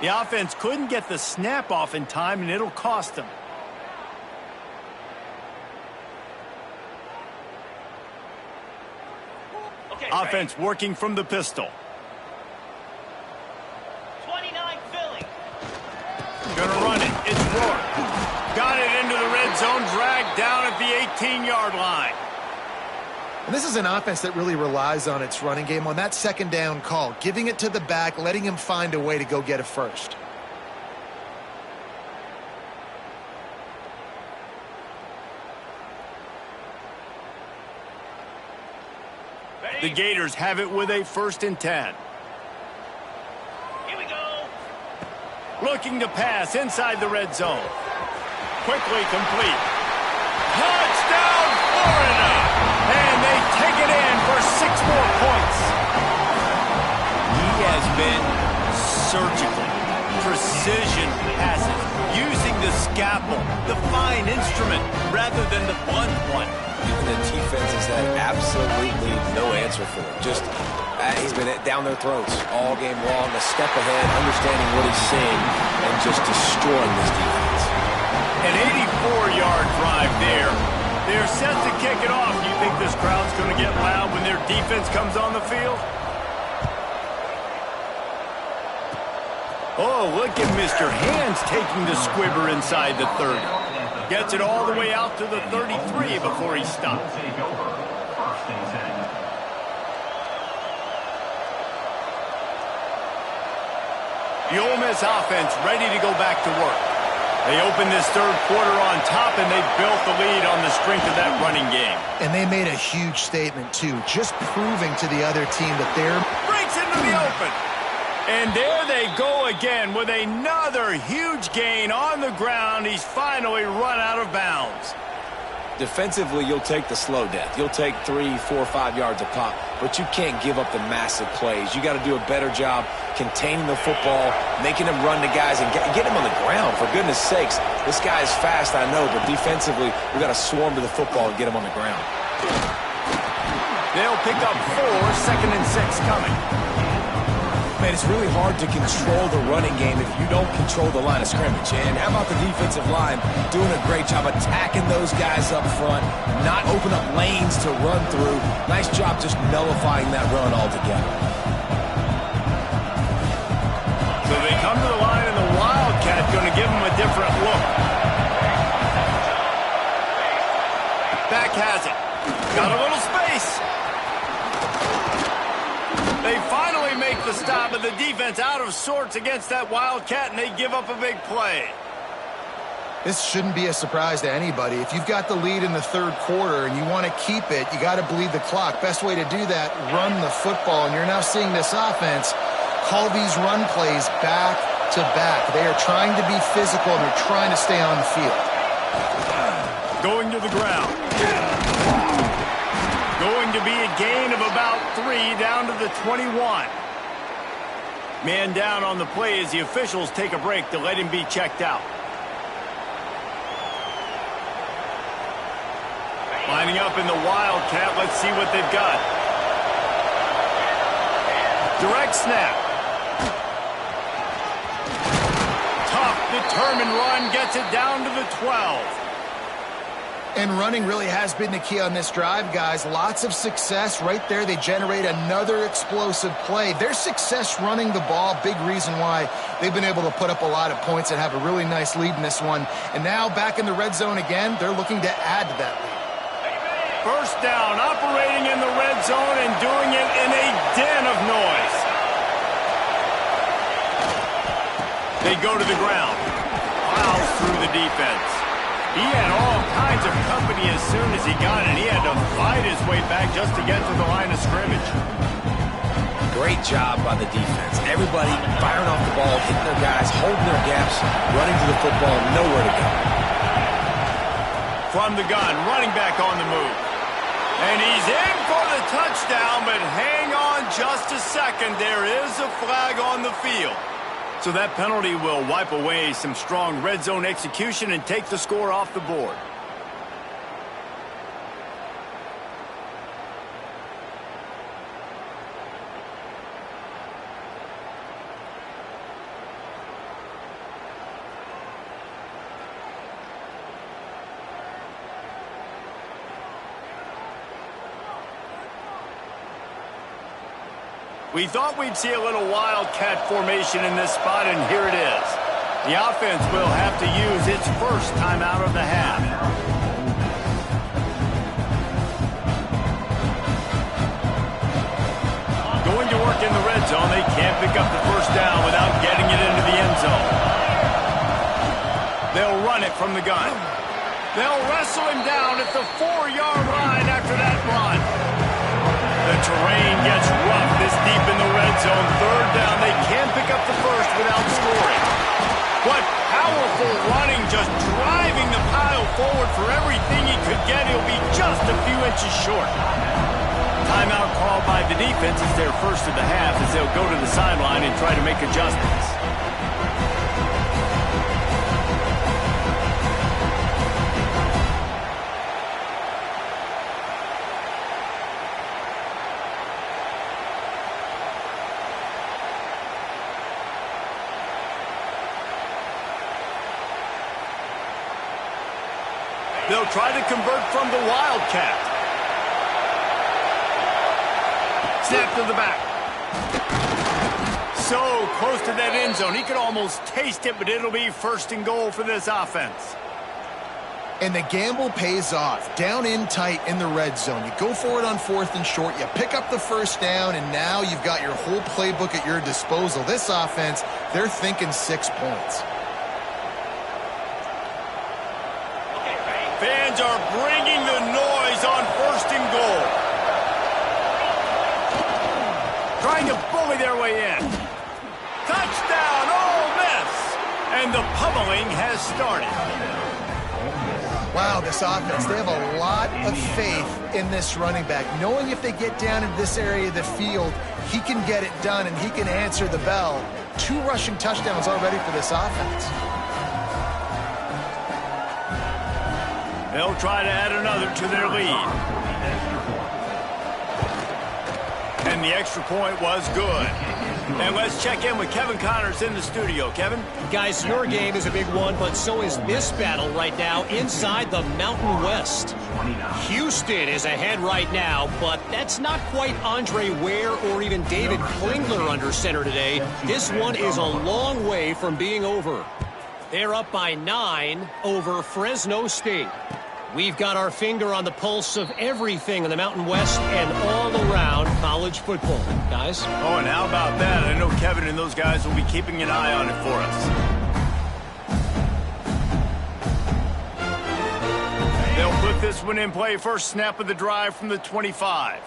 Speaker 1: The offense couldn't get the snap off in time, and it'll cost them.
Speaker 4: Okay,
Speaker 1: Offense working from the pistol.
Speaker 4: 29 Philly.
Speaker 1: Gonna run it. It's Rourke. Got it into the red zone, dragged down at the 18-yard line.
Speaker 3: And this is an offense that really relies on its running game on that second down call, giving it to the back, letting him find a way to go get a first.
Speaker 1: The Gators have it with a 1st and 10.
Speaker 4: Here we go.
Speaker 1: Looking to pass inside the red zone. Quickly complete. Touchdown, Florida! And they take it in for 6 more points. He has been surgical. precision passes, using the scalpel, the fine instrument, rather than the blunt one.
Speaker 2: Even the defense has had absolutely no answer for him. Just, he's been down their throats all game long, a step ahead, understanding what he's seeing, and just destroying this defense.
Speaker 1: An 84-yard drive there. They're set to kick it off. You think this crowd's going to get loud when their defense comes on the field? Oh, look at Mr. Hands taking the squibber inside the 30. Gets it all the way out to the 33 before he stops. The Ole Miss offense ready to go back to work. They opened this third quarter on top, and they built the lead on the strength of that running game.
Speaker 3: And they made a huge statement, too, just proving to the other team that they're...
Speaker 1: Breaks into the open. And there they go again with another huge gain on the ground. He's finally run out of bounds.
Speaker 2: Defensively, you'll take the slow death. You'll take 3, 4, 5 yards a pop, but you can't give up the massive plays. You got to do a better job containing the football, making them run to guys, and get him on the ground. For goodness sakes, this guy is fast, I know, but defensively, we got to swarm to the football and get him on the ground.
Speaker 1: They'll pick up 4, 2nd and 6 coming.
Speaker 2: Man, it's really hard to control the running game if you don't control the line of scrimmage. And how about the defensive line doing a great job attacking those guys up front, not open up lanes to run through. Nice job just nullifying that run altogether.
Speaker 1: So they come to the line, and the Wildcat going to give them a different look. Back has it. Got a little space. They finally make the stop, but the defense out of sorts against that Wildcat, and they give up a big play.
Speaker 3: This shouldn't be a surprise to anybody. If you've got the lead in the third quarter and you want to keep it, you got to bleed the clock. Best way to do that, run the football. And you're now seeing this offense call these run plays back to back. They are trying to be physical, and they're trying to stay on the field.
Speaker 1: Going to the ground. Going to be a gain of about 3 down to the 21. Man down on the play as the officials take a break to let him be checked out. Lining up in the Wildcat. Let's see what they've got. Direct snap. Tough, determined run gets it down to the 12.
Speaker 3: And running really has been the key on this drive, guys. Lots of success right there. They generate another explosive play. Their success running the ball, big reason why they've been able to put up a lot of points and have a really nice lead in this one. And now back in the red zone again, they're looking to add to that lead.
Speaker 1: First down, operating in the red zone and doing it in a den of noise. They go to the ground. Plows through the defense. He had all kinds of company as soon as he got it. He had to fight his way back just to get to the line of scrimmage.
Speaker 2: Great job by the defense. Everybody firing off the ball, hitting their guys, holding their gaps, running to the football, nowhere to go.
Speaker 1: From the gun, running back on the move. And he's in for the touchdown, but hang on just a second. There is a flag on the field. So that penalty will wipe away some strong red zone execution and take the score off the board. We thought we'd see a little Wildcat formation in this spot, and here it is. The offense will have to use its first timeout of the half. Going to work in the red zone. They can't pick up the first down without getting it into the end zone. They'll run it from the gun. They'll wrestle him down at the 4-yard line after that run. The terrain gets rough this deep in the red zone. Third down. They can't pick up the first without scoring. What powerful running, just driving the pile forward for everything he could get. He'll be just a few inches short. Timeout called by the defense is their first of the half as they'll go to the sideline and try to make adjustments. They'll try to convert from the Wildcat. Snap to the back. So close to that end zone. He could almost taste it, but it'll be 1st and goal for this offense.
Speaker 3: And the gamble pays off. Down in tight in the red zone. You go for it on 4th and short. You pick up the 1st down, and now you've got your whole playbook at your disposal. This offense, they're thinking 6 points.
Speaker 1: Fans are bringing the noise on 1st and goal. Trying to bully their way in. Touchdown, Ole Miss! And the pummeling has started.
Speaker 3: Wow, this offense, they have a lot of faith in this running back. Knowing if they get down in this area of the field, he can get it done and he can answer the bell. 2 rushing touchdowns already for this offense.
Speaker 1: They'll try to add another to their lead. And the extra point was good. And let's check in with Kevin Connors in the studio. Kevin?
Speaker 5: Guys, your game is a big one, but so is this battle right now inside the Mountain West. Houston is ahead right now, but that's not quite Andre Ware or even David Klingler under center today. This one is a long way from being over. They're up by 9 over Fresno State. We've got our finger on the pulse of everything in the Mountain West and all around college football. Guys?
Speaker 1: Oh, and how about that? I know Kevin and those guys will be keeping an eye on it for us. They'll put this one in play. First snap of the drive from the 25.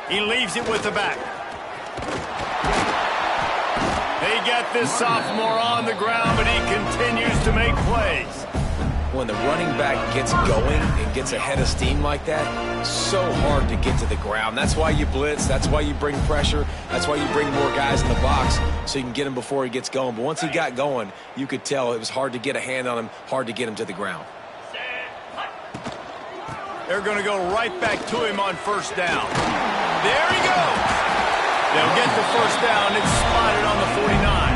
Speaker 1: He leaves it with the back. They get this sophomore on the ground, but he continues to make plays.
Speaker 2: When the running back gets going and gets ahead of steam like that, so hard to get to the ground. That's why you blitz. That's why you bring pressure. That's why you bring more guys in the box so you can get him before he gets going. But once he got going, you could tell it was hard to get a hand on him, hard to get him to the ground.
Speaker 1: They're going to go right back to him on 1st down. There he goes. They'll get the 1st down. It's spotted on the 49.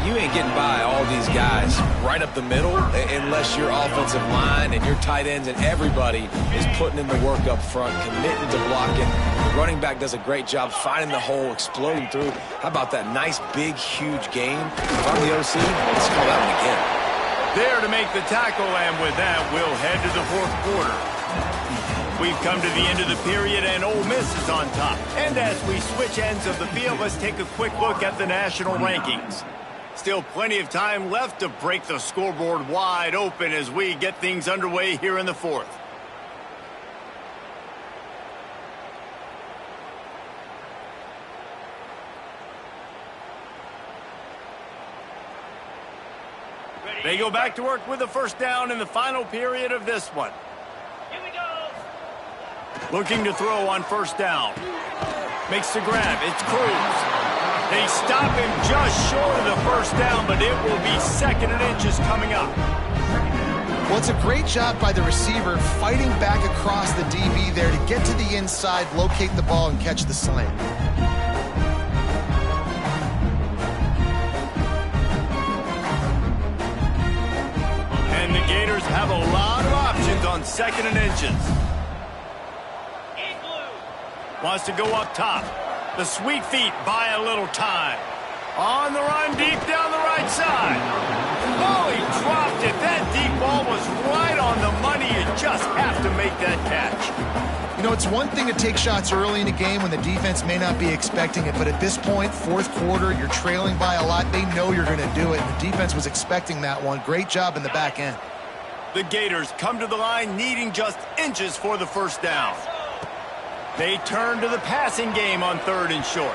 Speaker 2: You ain't getting by all these guys right up the middle unless your offensive line and your tight ends and everybody is putting in the work up front, committing to blocking. The running back does a great job finding the hole, exploding through. How about that nice, big, huge game from the OC? Let's call that one again.
Speaker 1: There to make the tackle, and with that, we'll head to the 4th quarter. We've come to the end of the period, and Ole Miss is on top. And as we switch ends of the field, let's take a quick look at the national rankings. Still plenty of time left to break the scoreboard wide open as we get things underway here in the 4th. They go back to work with the 1st down in the final period of this one.
Speaker 4: Here we go.
Speaker 1: Looking to throw on 1st down. Makes the grab. It's Cruz. They stop him just short of the 1st down, but it will be 2nd and inches coming up.
Speaker 3: Well, it's a great job by the receiver fighting back across the DB there to get to the inside, locate the ball, and catch the slant.
Speaker 1: And the Gators have a lot of options on 2nd and inches. Wants to go up top. The sweet feet buy a little time. On the run, deep down the right side. Oh, he dropped it. That deep ball was right on the money. You just have to make that catch.
Speaker 3: You know, it's one thing to take shots early in a game when the defense may not be expecting it, but at this point, 4th quarter, you're trailing by a lot. They know you're going to do it, and the defense was expecting that one. Great job in the back end.
Speaker 1: The Gators come to the line needing just inches for the 1st down. They turn to the passing game on 3rd and short.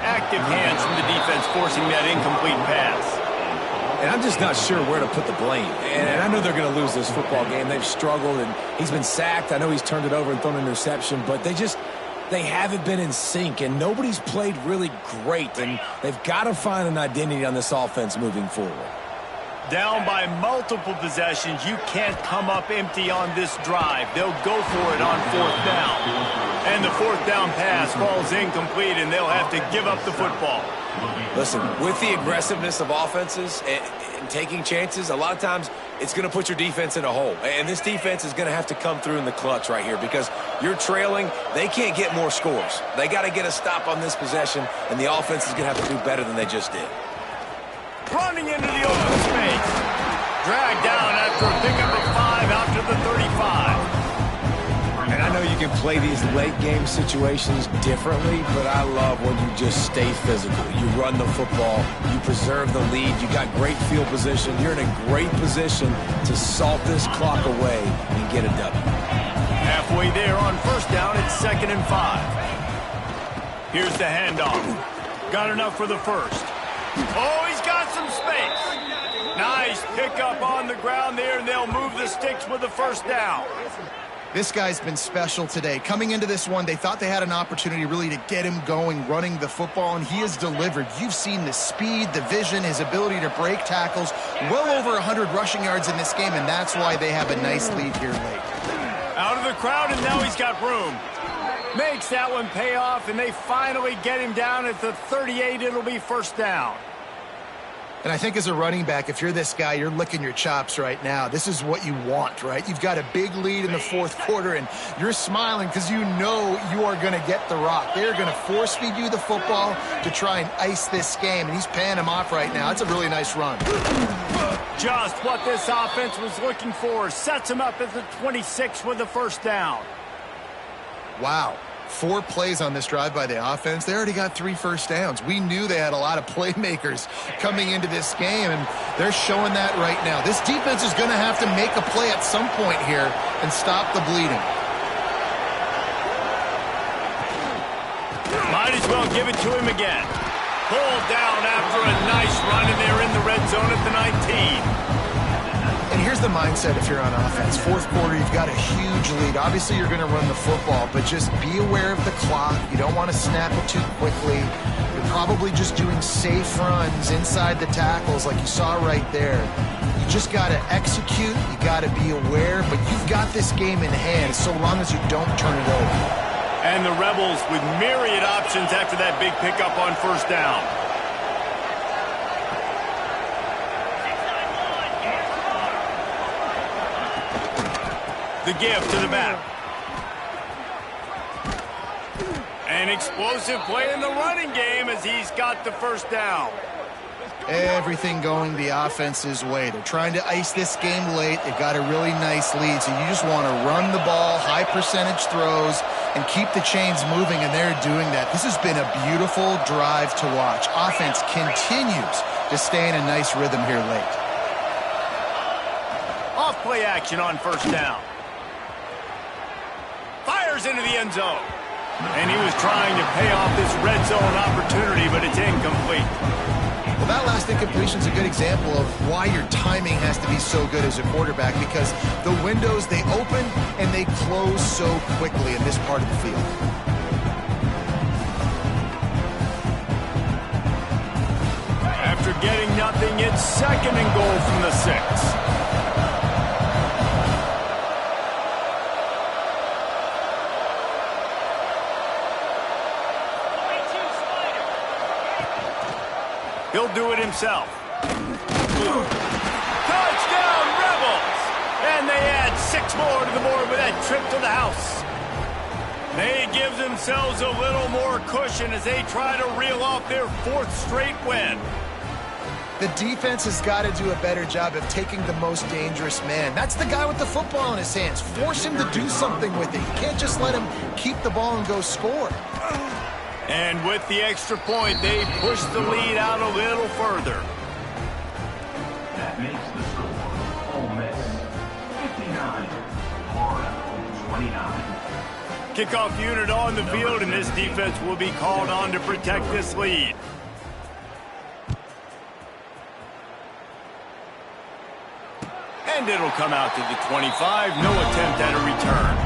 Speaker 1: Active hands from the defense forcing that incomplete pass.
Speaker 2: And I'm just not sure where to put the blame. And I know they're going to lose this football game. They've struggled, and he's been sacked. I know he's turned it over and thrown an interception, but they haven't been in sync, and nobody's played really great. And they've got to find an identity on this offense moving forward.
Speaker 1: Down by multiple possessions, you can't come up empty on this drive. They'll go for it on 4th down. And the fourth down pass falls incomplete, and they'll have to give up the football.
Speaker 2: Listen, with the aggressiveness of offenses and taking chances, a lot of times it's going to put your defense in a hole. And this defense is going to have to come through in the clutch right here because you're trailing. They can't get more scores. They got to get a stop on this possession, and the offense is going to have to do better than they just did.
Speaker 1: Running into the open space. Dragged down after a pickup of 5 out to the 35.
Speaker 2: And I know you can play these late-game situations differently, but I love when you just stay physical. You run the football. You preserve the lead. You got great field position. You're in a great position to salt this clock away and get a W.
Speaker 1: Halfway there on first down, it's 2nd and 5. Here's the handoff. Got enough for the first. Oh, he's got some space. Nice pickup on the ground there, and they'll move the sticks with the first down.
Speaker 3: This guy's been special today. Coming into this one, they thought they had an opportunity really to get him going, running the football, and he has delivered. You've seen the speed, the vision, his ability to break tackles. Well over 100 rushing yards in this game, and that's why they have a nice lead here late.
Speaker 1: Out of the crowd, and now he's got room. Makes that one pay off, and they finally get him down at the 38. It'll be first down.
Speaker 3: And I think as a running back, if you're this guy, you're licking your chops right now. This is what you want, right? You've got a big lead in the fourth quarter, and you're smiling because you know you are going to get the rock. They're going to force feed you the football to try and ice this game, and he's paying him off right now. It's a really nice run.
Speaker 1: Just what this offense was looking for. Sets him up at the 26 with the first down.
Speaker 3: Wow. 4 plays on this drive by the offense. They already got 3 first downs. We knew they had a lot of playmakers coming into this game, and they're showing that right now. This defense is going to have to make a play at some point here and stop the bleeding.
Speaker 1: Might as well give it to him again. Pulled down after a nice run, and they're in the red zone at the 19.
Speaker 3: And here's the mindset if you're on offense. Fourth quarter, you've got a huge lead. Obviously, you're going to run the football, but just be aware of the clock. You don't want to snap it too quickly. You're probably just doing safe runs inside the tackles like you saw right there. You just got to execute. You got to be aware, but you've got this game in hand so long as you don't turn it over.
Speaker 1: And the Rebels with myriad options after that big pickup on first down. The give to the back. An explosive play in the running game as he's got the first down.
Speaker 3: Everything going the offense's way. They're trying to ice this game late. They've got a really nice lead, so you just want to run the ball, high percentage throws, and keep the chains moving, and they're doing that. This has been a beautiful drive to watch. Offense continues to stay in a nice rhythm here late.
Speaker 1: Off play action on first down. Fires into the end zone. And he was trying to pay off this red zone opportunity, but it's incomplete.
Speaker 3: Well, that last incompletion is a good example of why your timing has to be so good as a quarterback, because the windows, they open and they close so quickly in this part of the field.
Speaker 1: After getting nothing, it's 2nd and goal from the 6. He'll do it himself. Touchdown, Rebels! And they add 6 more to the board with that trip to the house. They give themselves a little more cushion as they try to reel off their 4th straight win.
Speaker 3: The defense has got to do a better job of taking the most dangerous man. That's the guy with the football in his hands. Force him to do something with it. You can't just let him keep the ball and go score.
Speaker 1: And with the extra point, they push the lead out a little further.
Speaker 4: That makes the score Ole Miss 59, Florida 29.
Speaker 1: Kickoff unit on the field, and this defense will be called on to protect this lead. And it'll come out to the 25. No attempt at a return.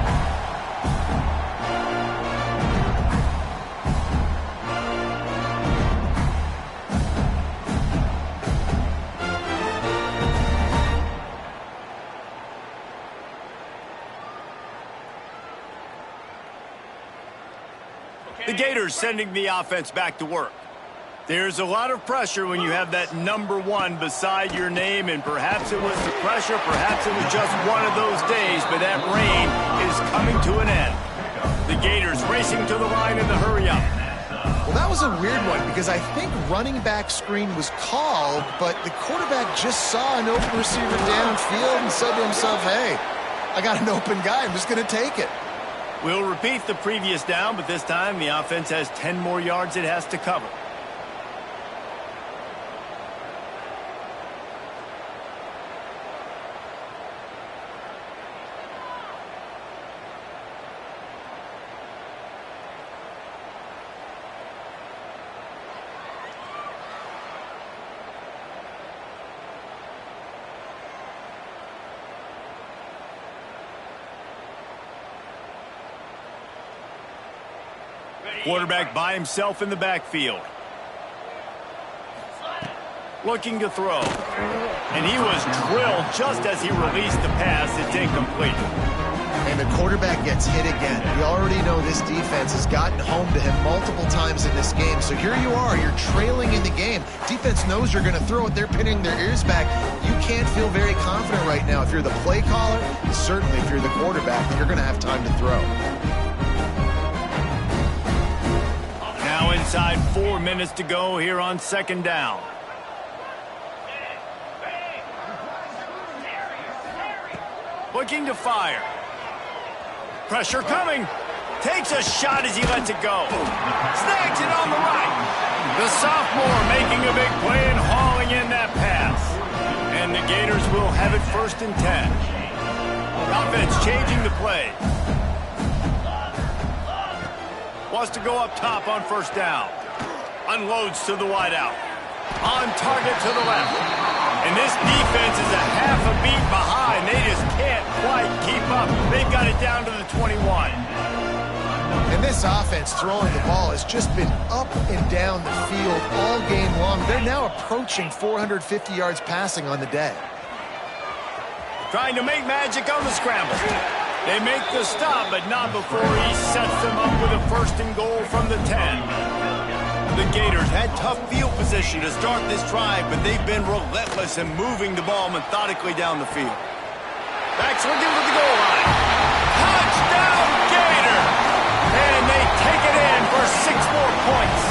Speaker 1: Gators sending the offense back to work. There's a lot of pressure when you have that number 1 beside your name, and perhaps it was the pressure, perhaps it was just one of those days, but that reign is coming to an end. The Gators racing to the line in the hurry-up.
Speaker 3: Well, that was a weird one because I think running back screen was called, but the quarterback just saw an open receiver downfield and said to himself, hey, I got an open guy, I'm just going to take it.
Speaker 1: We'll repeat the previous down, but this time the offense has 10 more yards it has to cover. Quarterback by himself in the backfield. Looking to throw. And he was drilled just as he released the pass. It's incomplete.
Speaker 3: And the quarterback gets hit again. We already know this defense has gotten home to him multiple times in this game. So here you are. You're trailing in the game. Defense knows you're going to throw it. They're pinning their ears back. You can't feel very confident right now. If you're the play caller, and certainly if you're the quarterback, that you're going to have time to throw.
Speaker 1: Now inside 4 minutes to go here on second down. Looking to fire. Pressure coming. Takes a shot as he lets it go. Snags it on the right. The sophomore making a big play and hauling in that pass. And the Gators will have it 1st and 10. Offense changing the play. Wants to go up top on 1st down. Unloads to the wideout. On target to the left. And this defense is a half a beat behind. They just can't quite keep up. They've got it down to the 21.
Speaker 3: And this offense throwing the ball has just been up and down the field all game long. They're now approaching 450 yards passing on the day.
Speaker 1: Trying to make magic on the scramble. They make the stop, but not before he sets them up with a 1st and goal from the 10. The Gators had tough field position to start this drive, but they've been relentless in moving the ball methodically down the field. Backs looking for the goal line. Touchdown, Gator! And they take it in for 6 more points.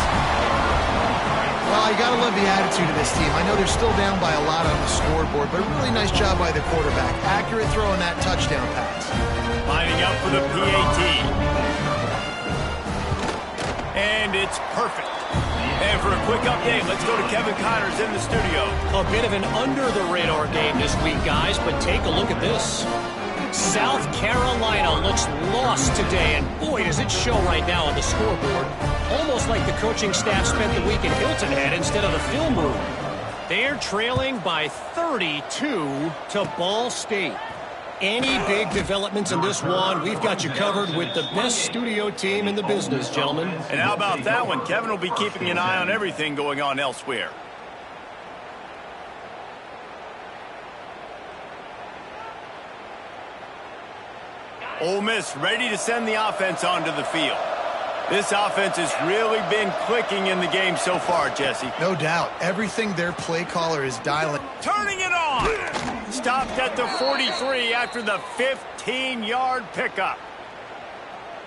Speaker 3: Well, you got to love the attitude of this team. I know they're still down by a lot on the scoreboard, but a really nice job by the quarterback. Accurate throw on that touchdown pass.
Speaker 1: Lining up for the PAT. And it's perfect. And for a quick update, let's go to Kevin Connors in the studio.
Speaker 5: A bit of an under-the-radar game this week, guys, but take a look at this. South Carolina looks lost today, and boy, does it show right now on the scoreboard. Almost like the coaching staff spent the week in Hilton Head instead of the film room. They're trailing by 32 to Ball State. Any big developments in this one, we've got you covered with the best studio team in the business, gentlemen.
Speaker 1: And how about that one? Kevin will be keeping an eye on everything going on elsewhere. Ole Miss ready to send the offense onto the field. This offense has really been clicking in the game so far, Jesse.
Speaker 3: No doubt. Everything their play caller is dialing.
Speaker 1: Turning it on. Stopped at the 43 after the 15-yard pickup.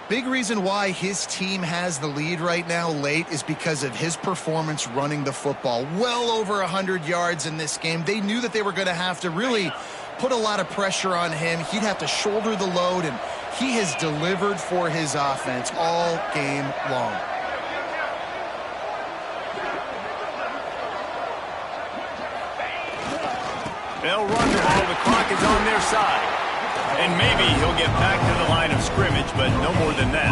Speaker 3: Big reason why his team has the lead right now late is because of his performance running the football. Well over 100 yards in this game. They knew that they were going to have to really put a lot of pressure on him. He'd have to shoulder the load, and he has delivered for his offense all game long.
Speaker 1: They'll run the ball. The clock is on their side. And maybe he'll get back to the line of scrimmage, but no more than that.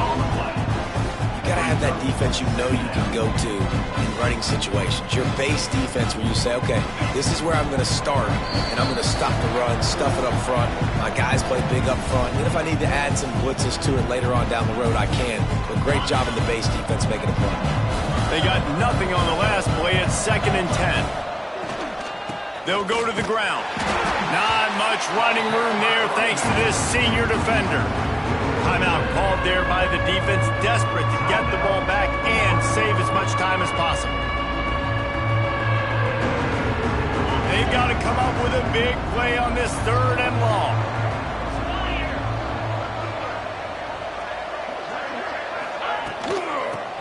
Speaker 2: You got to have that defense you know you can go to in running situations. Your base defense where you say, okay, this is where I'm going to start, and I'm going to stop the run, stuff it up front. My guys play big up front. And if I need to add some blitzes to it later on down the road, I can. But great job in the base defense making a play.
Speaker 1: They got nothing on the last play. It's 2nd and 10. They'll go to the ground. Not much running room there thanks to this senior defender. Timeout called there by the defense, desperate to get the ball back and save as much time as possible. They've got to come up with a big play on this 3rd and long.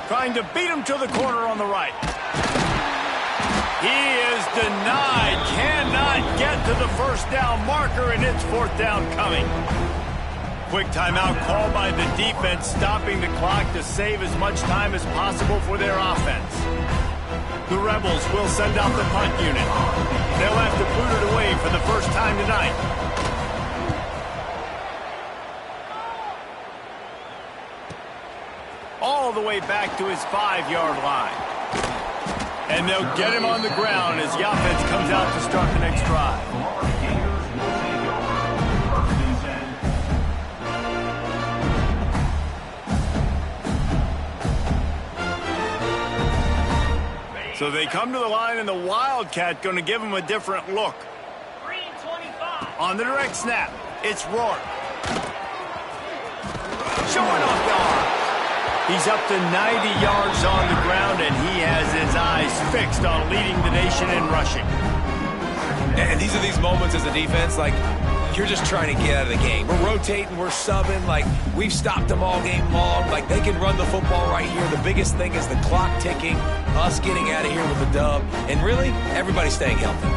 Speaker 1: Trying to beat him to the corner on the right. He is denied. Cannot get to the first down marker, and it's 4th down coming. Quick timeout called by the defense, stopping the clock to save as much time as possible for their offense. The Rebels will send out the punt unit. They'll have to boot it away for the first time tonight. All the way back to his 5-yard line. And they'll get him on the ground as the offense comes out to start the next drive. So they come to the line, and the Wildcat going to give him a different look. On the direct snap, it's Rourke. Showing off the arm. He's up to 90 yards on the ground, and he has his eyes fixed on leading the nation in rushing.
Speaker 2: And these are these moments as a defense, like, you're just trying to get out of the game. We're rotating, we're subbing, like, we've stopped them all game long. Like, they can run the football right here. The biggest thing is the clock ticking, us getting out of here with a dub, and really, everybody staying healthy.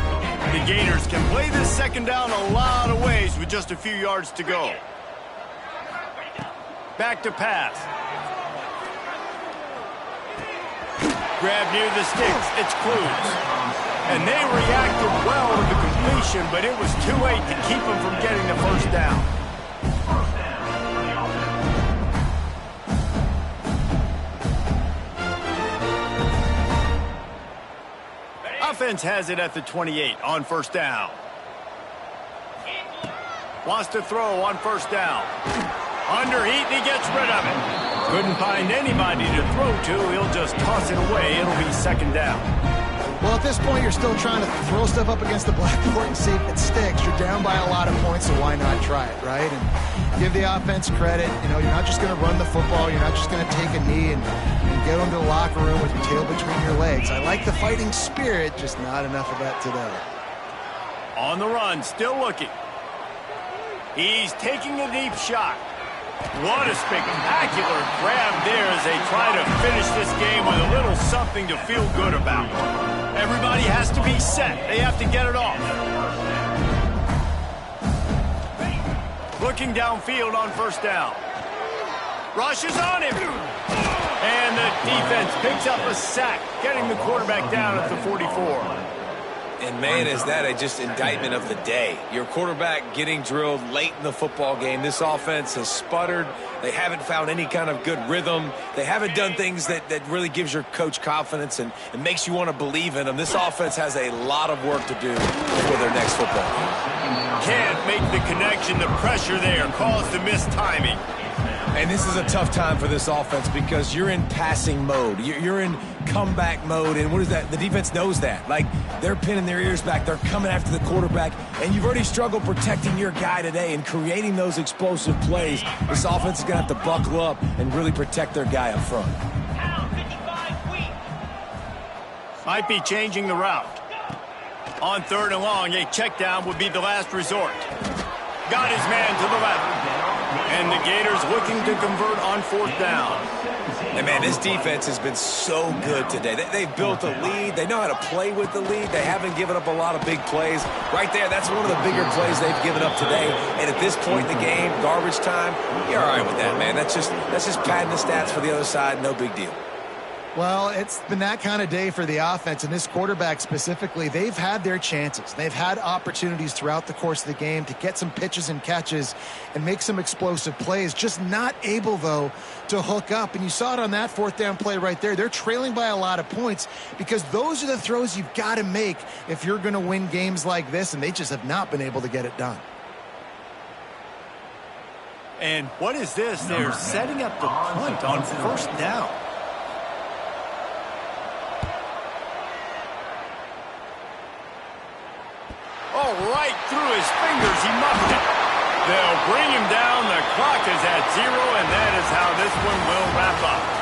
Speaker 1: The Gators can play this 2nd down a lot of ways with just a few yards to go. Back to pass. Grab near the sticks. It's Cruz. And they reacted well to the completion, but it was too late to keep them from getting the first down. Offense has it at the 28 on 1st down. Wants to throw on 1st down. Under heat, and he gets rid of it. Couldn't find anybody to throw to. He'll just toss it away. It'll be 2nd down.
Speaker 3: Well, at this point, you're still trying to throw stuff up against the blackboard and see if it sticks. You're down by a lot of points, so why not try it, right? And give the offense credit. You know, you're not just going to run the football. You're not just going to take a knee and get into the locker room with your tail between your legs. I like the fighting spirit, just not enough of that today.
Speaker 1: On the run, still looking. He's taking a deep shot. What a spectacular grab there as they try to finish this game with a little something to feel good about. Everybody has to be set. They have to get it off. Looking downfield on 1st down. Rushes on him. And the defense picks up a sack, getting the quarterback down at the 44.
Speaker 2: And, man, is that a just indictment of the day. Your quarterback getting drilled late in the football game. This offense has sputtered. They haven't found any kind of good rhythm. They haven't done things that really gives your coach confidence and makes you want to believe in them. This offense has a lot of work to do for their next football game.
Speaker 1: Can't make the connection. The pressure there caused the missed timing.
Speaker 2: And this is a tough time for this offense because you're in passing mode. You're in comeback mode. And what is that? The defense knows that. Like, they're pinning their ears back. They're coming after the quarterback. And you've already struggled protecting your guy today and creating those explosive plays. This offense is going to have to buckle up and really protect their guy up front.
Speaker 1: Might be changing the route. On 3rd and long, a check down would be the last resort. Got his man to the left. And the Gators looking to convert on 4th down.
Speaker 2: And, man, this defense has been so good today. They've built a lead. They know how to play with the lead. They haven't given up a lot of big plays. Right there, that's one of the bigger plays they've given up today. And at this point in the game, garbage time, you're all right with that, man. That's just padding the stats for the other side. No big deal.
Speaker 3: Well, it's been that kind of day for the offense, and this quarterback specifically. They've had their chances. They've had opportunities throughout the course of the game to get some pitches and catches and make some explosive plays, just not able, though, to hook up. And you saw it on that 4th down play right there. They're trailing by a lot of points because those are the throws you've got to make if you're going to win games like this, and they just have not been able to get it done.
Speaker 1: And what is this? They're setting up the punt on 1st down. Oh, right through his fingers, he muffed it. They'll bring him down. The clock is at 0, and that is how this one will wrap up.